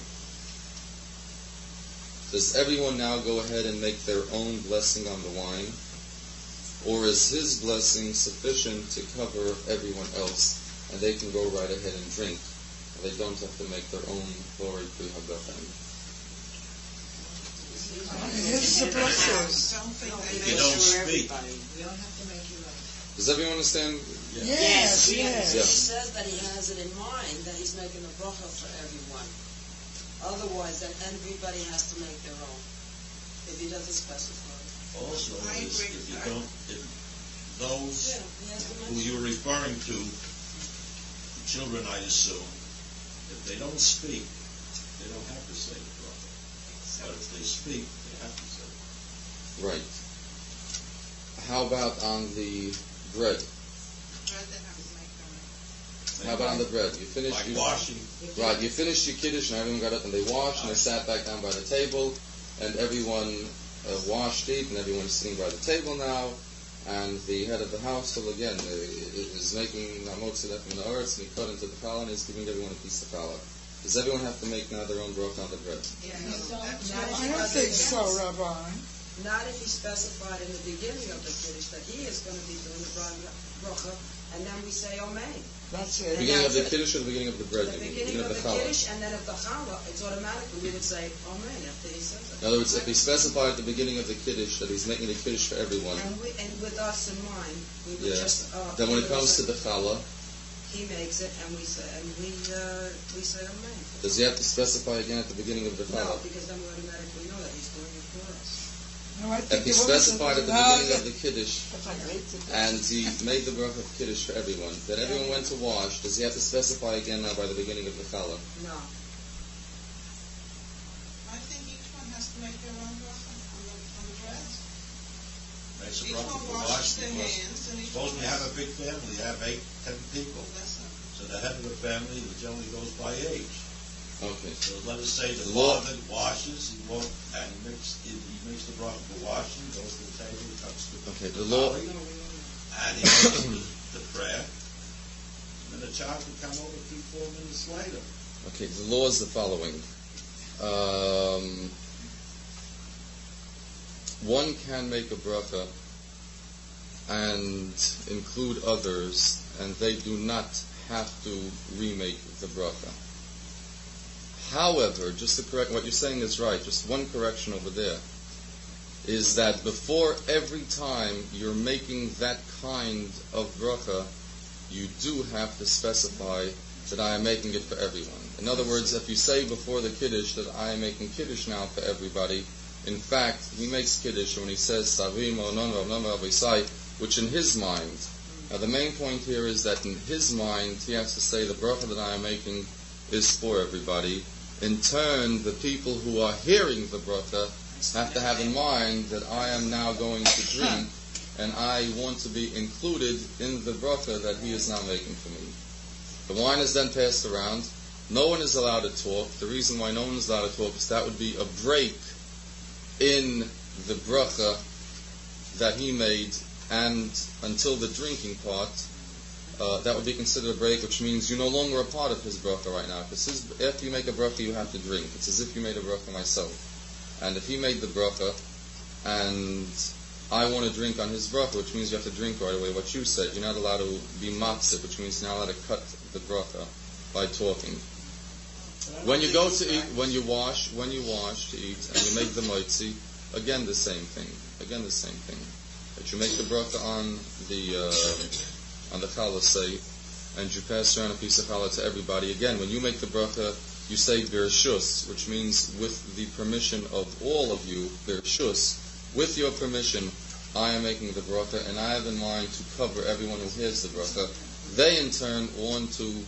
Does everyone now go ahead and make their own blessing on the wine? Or is his blessing sufficient to cover everyone else, and they can go right ahead and drink? They don't have to make their own Bori Pri HaGafen. It's the process. You don't speak. We don't have to make you right. Does everyone understand? Yes. He Yeah. says that he has it in mind that he's making a bracha for everyone. Otherwise, then everybody has to make their own. If he doesn't specify. Also, I is agree if with you that. don't, if those Yeah, he has to who mention. you're referring to, children, I assume, if they don't speak, they don't have to say the bracha. But if they speak, they have to say it. Right. How about on the bread? How about on the bread? You finish Like washing. Right, you finished your Kiddush and everyone got up and they washed and they sat back down by the table and everyone washed it and everyone's sitting by the table now and the head of the household again is making Matse Wunderlich and he cut into the challah and is giving everyone a piece of challah. Does everyone have to make now their own bracha on the bread? I don't think so, Rabbi. Not if he specified in the beginning of the Kiddush that he is going to be doing the bracha, and then we say Amen. That's it. Beginning of the Kiddush or the beginning of the bread? The beginning of the Kiddush, and then of the challah, it's automatically we would say Amen after he says it. In other words, if he specified at the beginning of the Kiddush that he's making the Kiddush for everyone, And with us in mind, we would just. Then when it comes to the challah, he makes it, and we say Amen. does he have to specify again at the beginning of the No, challah? because then we automatically know that he's doing it for us. No, I If think he it was specified at the beginning of the Kiddush and he and made the bracha of Kiddush for everyone, then everyone went to wash, does he have to specify again now by the beginning of the challah? No. I think each one has to make their own bracha on the bread. Makes a Each bracha one for washes washing. their hands and each Suppose one you have a big family, you have 8, 10 people. That's not. So the head of the family, which only goes by age. Okay. So let us say the Law- father washes, he makes the bracha for washing, goes to the table, cuts the Okay, the law- barley, and he makes the prayer. And then the child can come over 3-4 minutes later. Okay, the law is the following. One can make a bracha and include others, and they do not have to remake the bracha. However, just to correct, what you're saying is right, just one correction over there, is that before every time you're making that kind of bracha, you do have to specify that I am making it for everyone. In other words, if you say before the Kiddush that I am making Kiddush now for everybody, in fact, he makes Kiddush when he says, Savim Onon Rav Isai, which in his mind, now the main point here is that in his mind, he has to say the bracha that I am making is for everybody. In turn, the people who are hearing the bracha have to have in mind that I am now going to drink, and I want to be included in the bracha that he is now making for me. The wine is then passed around. No one is allowed to talk. The reason why no one is allowed to talk is that would be a break in the bracha that he made, and until the drinking part, that would be considered a break, which means you're no longer a part of his bracha right now. Because after you make a bracha, you have to drink. It's as if you made a bracha myself. And if he made the bracha, and I want to drink on his bracha, which means you have to drink right away, what you said, you're not allowed to be matze, which means you're not allowed to cut the bracha by talking. When you go to eat, when you wash to eat, and you make the motzi, again the same thing. That you make the bracha on the challah say, and you pass around a piece of challah to everybody. Again, when you make the bracha, you say birshus, which means with the permission of all of you, birshus, with your permission, I am making the bracha, and I have in mind to cover everyone who hears the bracha. They in turn want to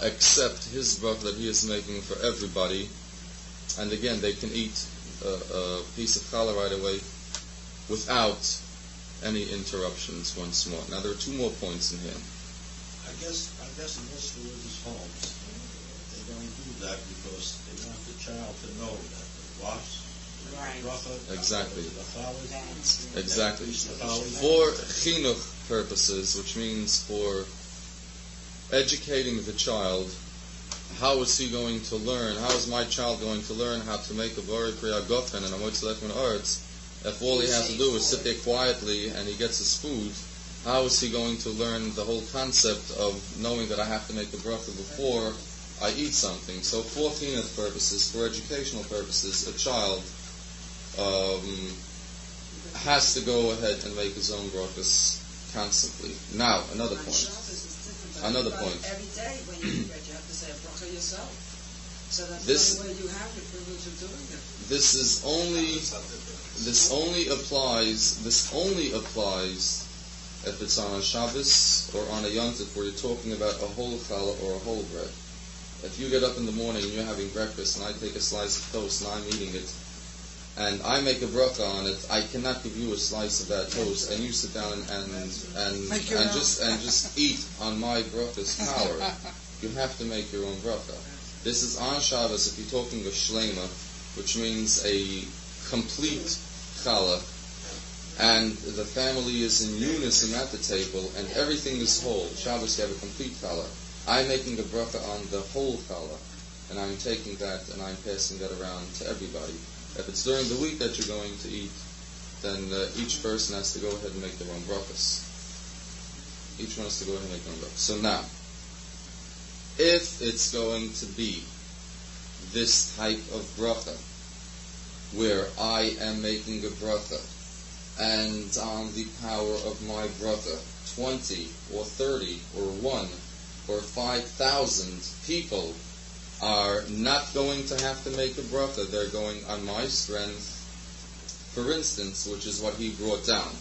accept his bracha that he is making for everybody, and again they can eat a piece of challah right away without any interruptions once more. Now there are two more points in here. I guess in most religious homes they don't do that because they want the child to know that the wash, Exactly. Exactly. For chinuch purposes, which means for educating the child, how is he going to learn? How is my child going to learn how to make a Bari Kriya Gofen and a Motzalef Min Arts if all he has to do is sit there quietly and he gets his food? How is he going to learn the whole concept of knowing that I have to make a bracha before I eat something? So for chinuch purposes, for educational purposes, a child has to go ahead and make his own brachas constantly. Now, another point. Every day when you read, you have to say a bracha yourself. So that's the only way you have the privilege of doing it. This only applies if it's on a Shabbos or on a Yom Tov where you're talking about a whole challah or a whole bread. If you get up in the morning and you're having breakfast and I take a slice of toast and I'm eating it, and I make a bracha on it, I cannot give you a slice of that toast, and you sit down and just eat on my bracha's power. You have to make your own bracha. This is on Shabbos if you're talking a shlema, which means a complete challah, and the family is in unison at the table, and everything is whole. Shabbos you have a complete challah. I'm making a bracha on the whole challah, and I'm taking that and I'm passing that around to everybody. If it's during the week that you're going to eat, then each person has to go ahead and make their own brachas. Each one has to go ahead and make their own brachas. So now, if it's going to be this type of bracha, where I am making a bracha, and on the power of my bracha, 20 or 30 or 1 or 5,000 people are not going to have to make a bracha. They're going on my strength, for instance, which is what he brought down.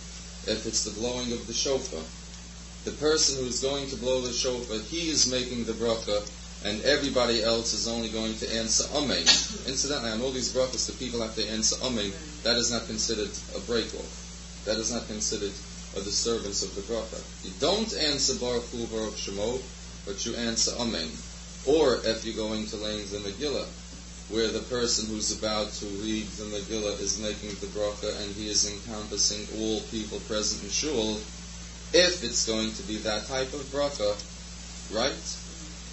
If it's the blowing of the shofar, the person who's going to blow the shofar, he is making the bracha, and everybody else is only going to answer amen. Incidentally, on all these brachas, the people have to answer amen. That is not considered a break-off. That is not considered a disturbance of the bracha. You don't answer Baruch Hu, Baruch Shemo, but you answer amen. Or if you're going to learn the Megillah, where the person who's about to read the Megillah is making the bracha and he is encompassing all people present in shul, if it's going to be that type of bracha, right?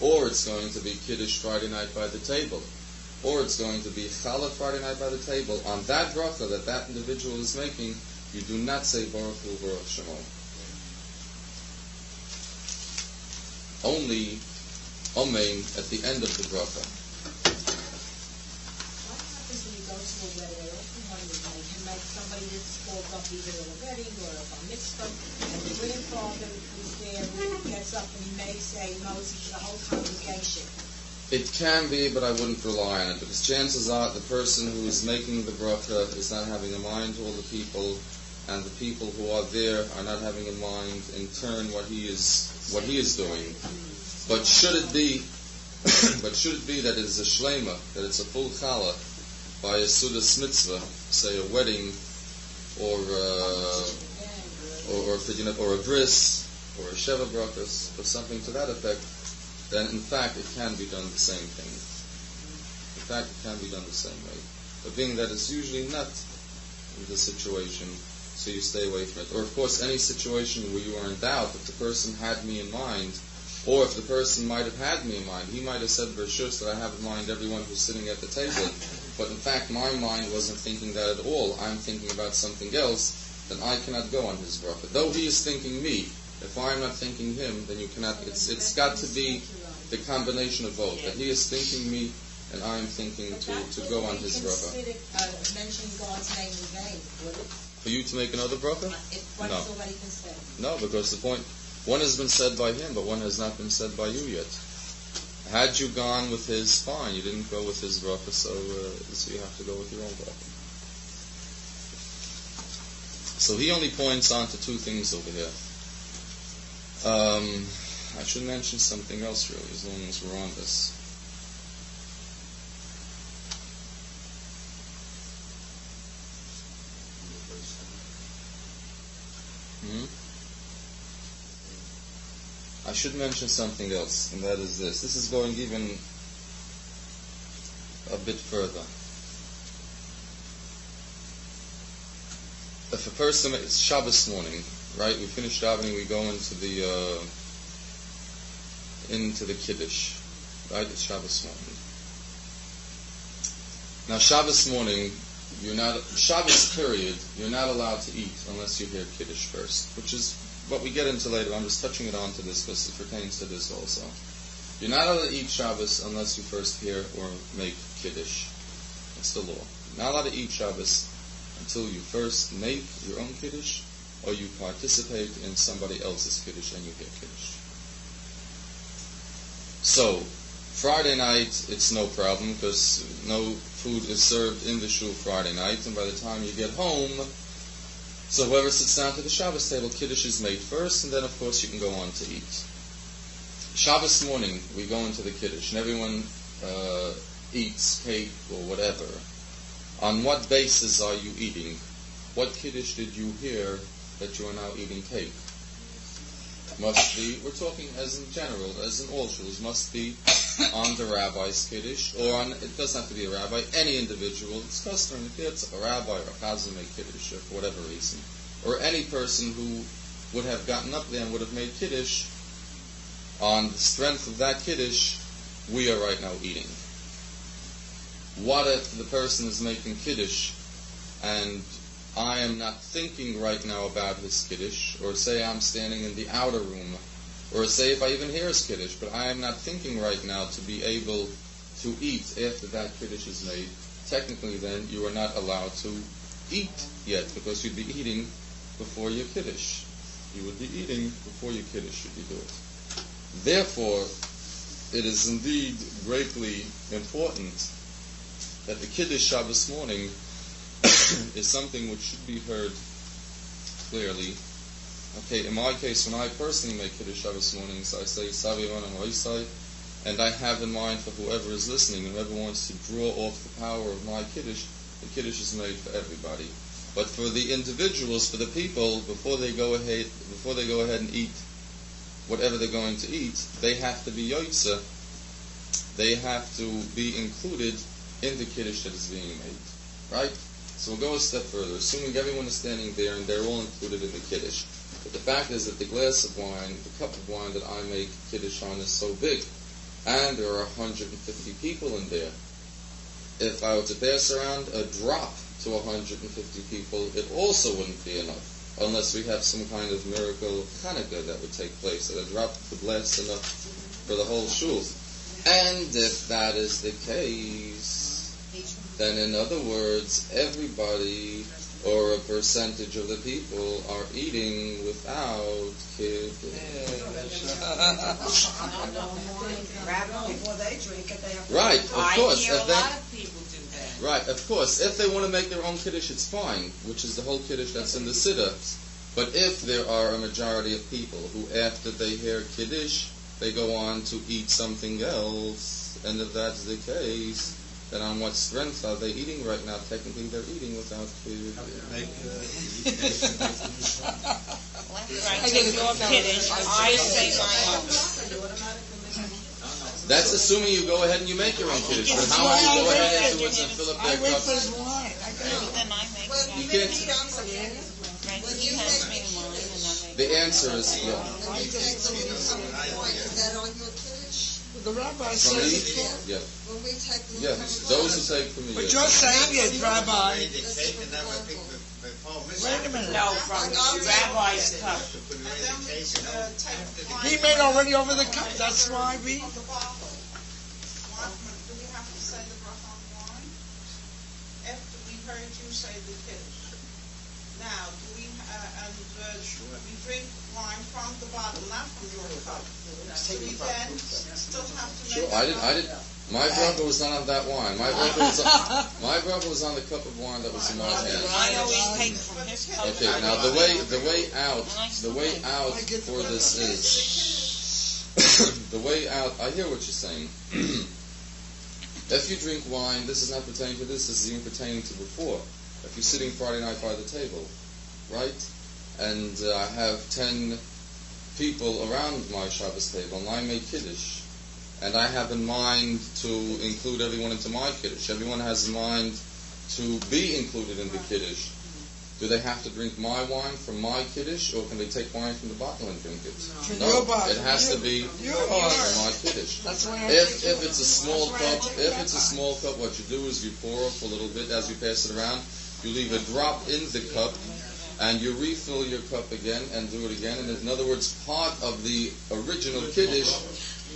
Or it's going to be Kiddush Friday night by the table, or it's going to be Challah Friday night by the table, on that bracha that individual is making, you do not say Baruch Hu, Baruch Shemo. Only amen at the end of the bracha. What happens when you go to a wedding? You can make somebody that's called up either at a wedding or a bar mitzvah, and the grandfather who's there gets up and he may say Moses to the whole congregation. It can be, but I wouldn't rely on it, because chances are the person who is making the bracha is not having in mind all the people, and the people who are there are not having in mind in turn what he is doing. But should it be that it is a shlema, that it's a full challah by a sudas mitzvah, say a wedding, or a bris, or a sheva brachas, or something to that effect, then in fact it can be done the same thing. In fact, it can be done the same way. But being that it's usually not the situation, so you stay away from it. Or of course, any situation where you are in doubt if the person had me in mind, or if the person might have had me in mind, he might have said Bershus that I have in mind everyone who's sitting at the table, but in fact my mind wasn't thinking that at all. I'm thinking about something else, then I cannot go on his bracha. Though he is thinking me, If I am not thinking him, then you cannot. It's got to be the combination of both. That he is thinking me, and I am thinking to go on his bracha. Mentioning God's name in vain, would it? For you to make another bracha? If one has already been said. No, because the point, one has been said by him, but one has not been said by you yet. Had you gone with his, fine. You didn't go with his bracha, so you have to go with your own bracha. So he only points on to two things over here. I should mention something else, really, as long as we're on this. I should mention something else, and that is this. This is going even a bit further. If a person, it's Shabbos morning, right? We finish davening, we go into the Kiddush, right? It's Shabbos morning. Now, Shabbos morning, Shabbos period, you're not allowed to eat unless you hear Kiddush first, which is what we get into later. I'm just touching it on to this because it pertains to this also. You're not allowed to eat Shabbos unless you first hear or make Kiddush. That's the law. You're not allowed to eat Shabbos until you first make your own Kiddush or you participate in somebody else's Kiddush and you hear Kiddush. So, Friday night, it's no problem because no food is served in the shul Friday night, and by the time you get home, so whoever sits down to the Shabbos table, Kiddush is made first, and then of course you can go on to eat. Shabbos morning, we go into the Kiddush, and everyone eats cake or whatever. On what basis are you eating? What Kiddush did you hear that you are now eating cake? Must be, we're talking as in general, as in all shuls, must be on the rabbi's Kiddush, or on, it doesn't have to be a rabbi, any individual. It's customary, if it's a rabbi or a chazan make Kiddush, for whatever reason, or any person who would have gotten up there and would have made Kiddush, on the strength of that Kiddush, we are right now eating. What if the person is making Kiddush, and I am not thinking right now about his Kiddush, or say I'm standing in the outer room, or say if I even hear his Kiddush, but I am not thinking right now to be able to eat after that Kiddush is made, technically then you are not allowed to eat yet, because you'd be eating before your Kiddush. You would be eating before your Kiddush should you do it. Therefore, it is indeed greatly important that the Kiddush Shabbos morning is something which should be heard clearly. Okay, in my case, when I personally make Kiddush Shabbos mornings, I say Saviron and Oisai, and I have in mind for whoever is listening, whoever wants to draw off the power of my Kiddush, the Kiddush is made for everybody. But for the individuals, for the people, before they go ahead and eat whatever they're going to eat, they have to be Yoitza. They have to be included in the Kiddush that is being made. Right? So we'll go a step further. Assuming everyone is standing there and they're all included in the Kiddush. But the fact is that the glass of wine, the cup of wine that I make Kiddush on is so big, and there are 150 people in there. If I were to pass around a drop to 150 people, it also wouldn't be enough, unless we have some kind of miracle Hanukkah that would take place, that a drop would last enough for the whole shul. And if that is the case, then in other words, everybody or a percentage of the people are eating without Kiddush. Right, of course. I hear a lot of people do that. Right, of course. If they want to make their own Kiddush, it's fine, which is the whole Kiddush that's in the Siddur. But if there are a majority of people who, after they hear Kiddush, they go on to eat something else, and if that's the case, then on what strength are they eating right now? Technically, they're eating without Kiddush. That's assuming you go ahead and you make your own Kiddush. But how will you go ahead afterwards and fill up their cups? You can't. The answer is no. Is that on your Kiddush? The rabbi From says me? it can't. Yeah. When we take the Yes, those who take from me. But yes. you're saying it, Rabbi. Wait a minute. No, from the rabbi's cup. And then we take wine. He made already over the cup. That's why we. From the bottle. Wine, do we have to say the bracha on wine? After we heard you say the kiddush. Now, do we, we drink wine from the bottle, not from your cup. Do we then still have to make Sure, I did. My bracha was not on that wine. My bracha was on the cup of wine that was in my hand. I always take from his cup. Okay, now the way out for this is the way out. I hear what you're saying. If you drink wine, this is not pertaining to this. This is even pertaining to before. If you're sitting Friday night by the table, right, and I have 10 people around my Shabbos table, and I make kiddush, and I have in mind to include everyone into my kiddush. Everyone has in mind to be included in the kiddush. Do they have to drink my wine from my kiddush, or can they take wine from the bottle and drink it? No, it has to be from my kiddush. If it's a small cup, what you do is you pour up a little bit as you pass it around. You leave a drop in the cup, and you refill your cup again and do it again. And in other words, part of the original kiddush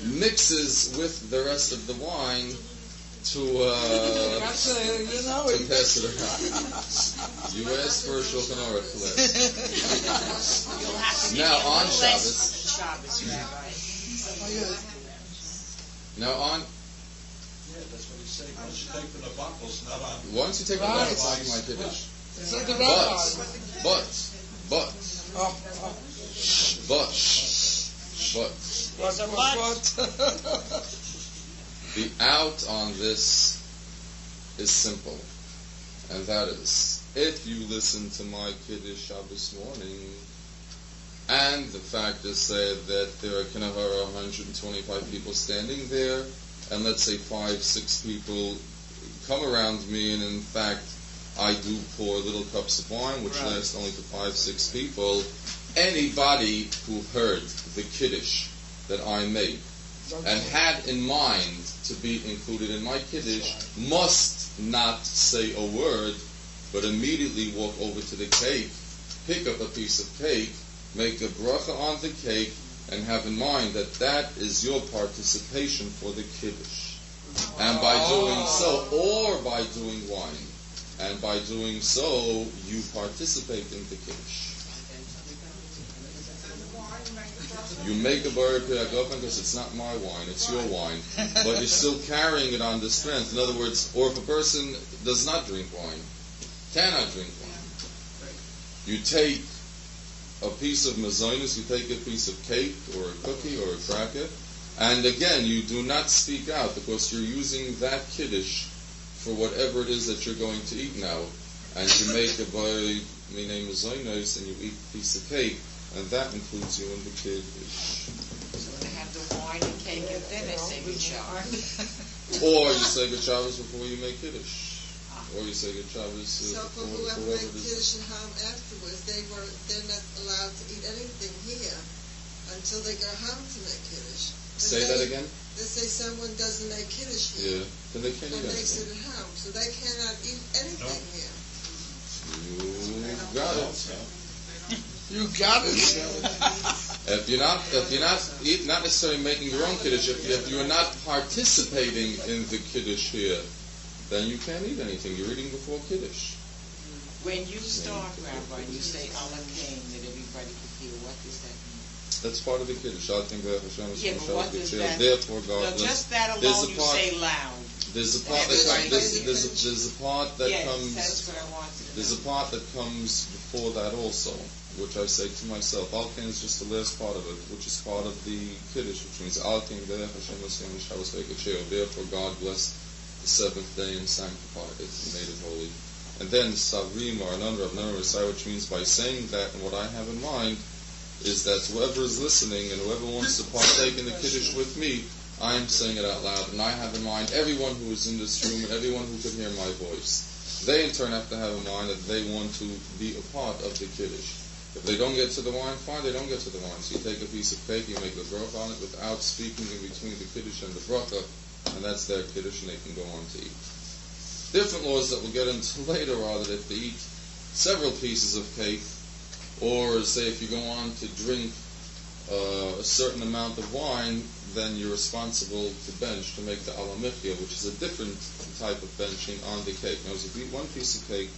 mixes with the rest of the wine to pass it around. You asked for a Shulchan Aruch class. Now on Shabbos. Now on. Yeah, that's what he's saying. Once you take from the bottles, not on. Once you take the bottle, it's not my kiddush. But. The out on this is simple, and that is, if you listen to my Kiddush Shabbos morning, and the fact is said that there are 125 people standing there, and let's say 5-6 people come around me, and in fact, I do pour little cups of wine, which last only for 5-6 people. Anybody who heard the Kiddush that I made and had in mind to be included in my Kiddush must not say a word, but immediately walk over to the cake, pick up a piece of cake, make a bracha on the cake, and have in mind that that is your participation for the Kiddush. And by doing so, or by doing wine, and by doing so, you participate in the Kiddush. You make a bar piagafen because it's not my wine, it's your wine, but you're still carrying it on the strength. In other words, or if a person does not drink wine, cannot drink wine, you take a piece of mazonos, you take a piece of cake or a cookie or a cracker, and again, you do not speak out because you're using that kiddush for whatever it is that you're going to eat now, and you make a bar mazonos and you eat a piece of cake. And that includes you in the kiddush. So they have the wine and cake and then they say good Shabbos. Or you say good Shabbos before you make kiddush. Or you say good Shabbos so for whoever made kiddush and home afterwards, they're not allowed to eat anything here until they go home to make kiddush. Say that again? Let's say someone doesn't make kiddush here. Yeah, then they can't eat anything. Makes it at home, so they cannot eat anything here. You got it. You got it. If you're not necessarily making your own kiddush, if you're not participating in the kiddush here, then you can't eat anything. You're eating before kiddush. When you start, Rabbi, and you say Allah came, that everybody can hear. What does that mean? That's part of the kiddush. Yeah, but what does that? Therefore, God no, just that alone. You say loud. There's a part that comes. There's a part that comes. That's what I wanted. There's a part that comes before that also, which I say to myself, Alkin is just the last part of it, which is part of the Kiddush, which means Alkin therefore God blessed the seventh day and sanctified it and made it holy. And then Savrim or another Rasai, which means by saying that, and what I have in mind is that whoever is listening and whoever wants to partake in the Kiddush with me, I am saying it out loud, and I have in mind everyone who is in this room and everyone who could hear my voice. They in turn have to have in mind that they want to be a part of the Kiddush. If they don't get to the wine, fine, they don't get to the wine. So you take a piece of cake, you make the bracha on it without speaking in between the kiddush and the bracha, and that's their kiddush, and they can go on to eat. Different laws that we'll get into later are that if they eat several pieces of cake, or say if you go on to drink a certain amount of wine, then you're responsible to bench to make the alamichya, which is a different type of benching on the cake. Now, if you eat one piece of cake,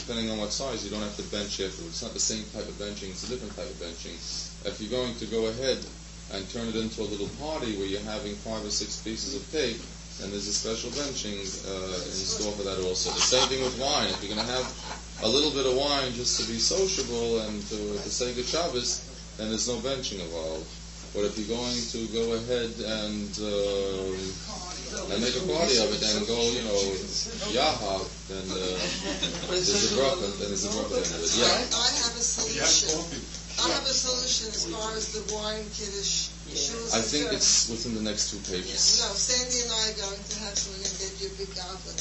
depending on what size, you don't have to bench afterwards. It's not the same type of benching, it's a different type of benching. If you're going to go ahead and turn it into a little party where you're having 5 or 6 pieces of cake, then there's a special benching in store for that also. The same thing with wine. If you're going to have a little bit of wine just to be sociable and to say good Shabbos, then there's no benching involved. But if you're going to go ahead and make a party of it and go, yahav, then there's a bracha, then there's a bracha in it. Yeah. I have a solution. I have a solution as far as the wine kiddush. I think it's within the next 2 pages. No, Sandy and I are going to have something and get you a big goblet.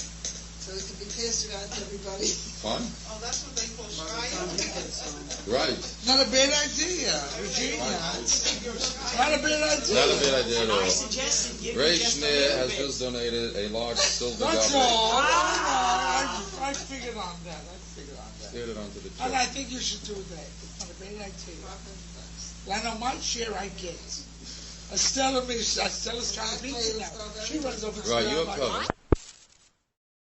So it can be passed around to everybody. Fine. Oh, that's what they call shkaya? Right. Not a bad idea, Regina. Not a bad idea. Not a bad idea at all. I suggested give Ray you just a Schneer little has bit. just donated a large silver That's goblet. all. I figured on that. Steered it onto the And chair. I think you should do that. It's not a bad idea. I know my share I get. Stella's trying to beat me now. She runs over to Right, Stella you're like, covered.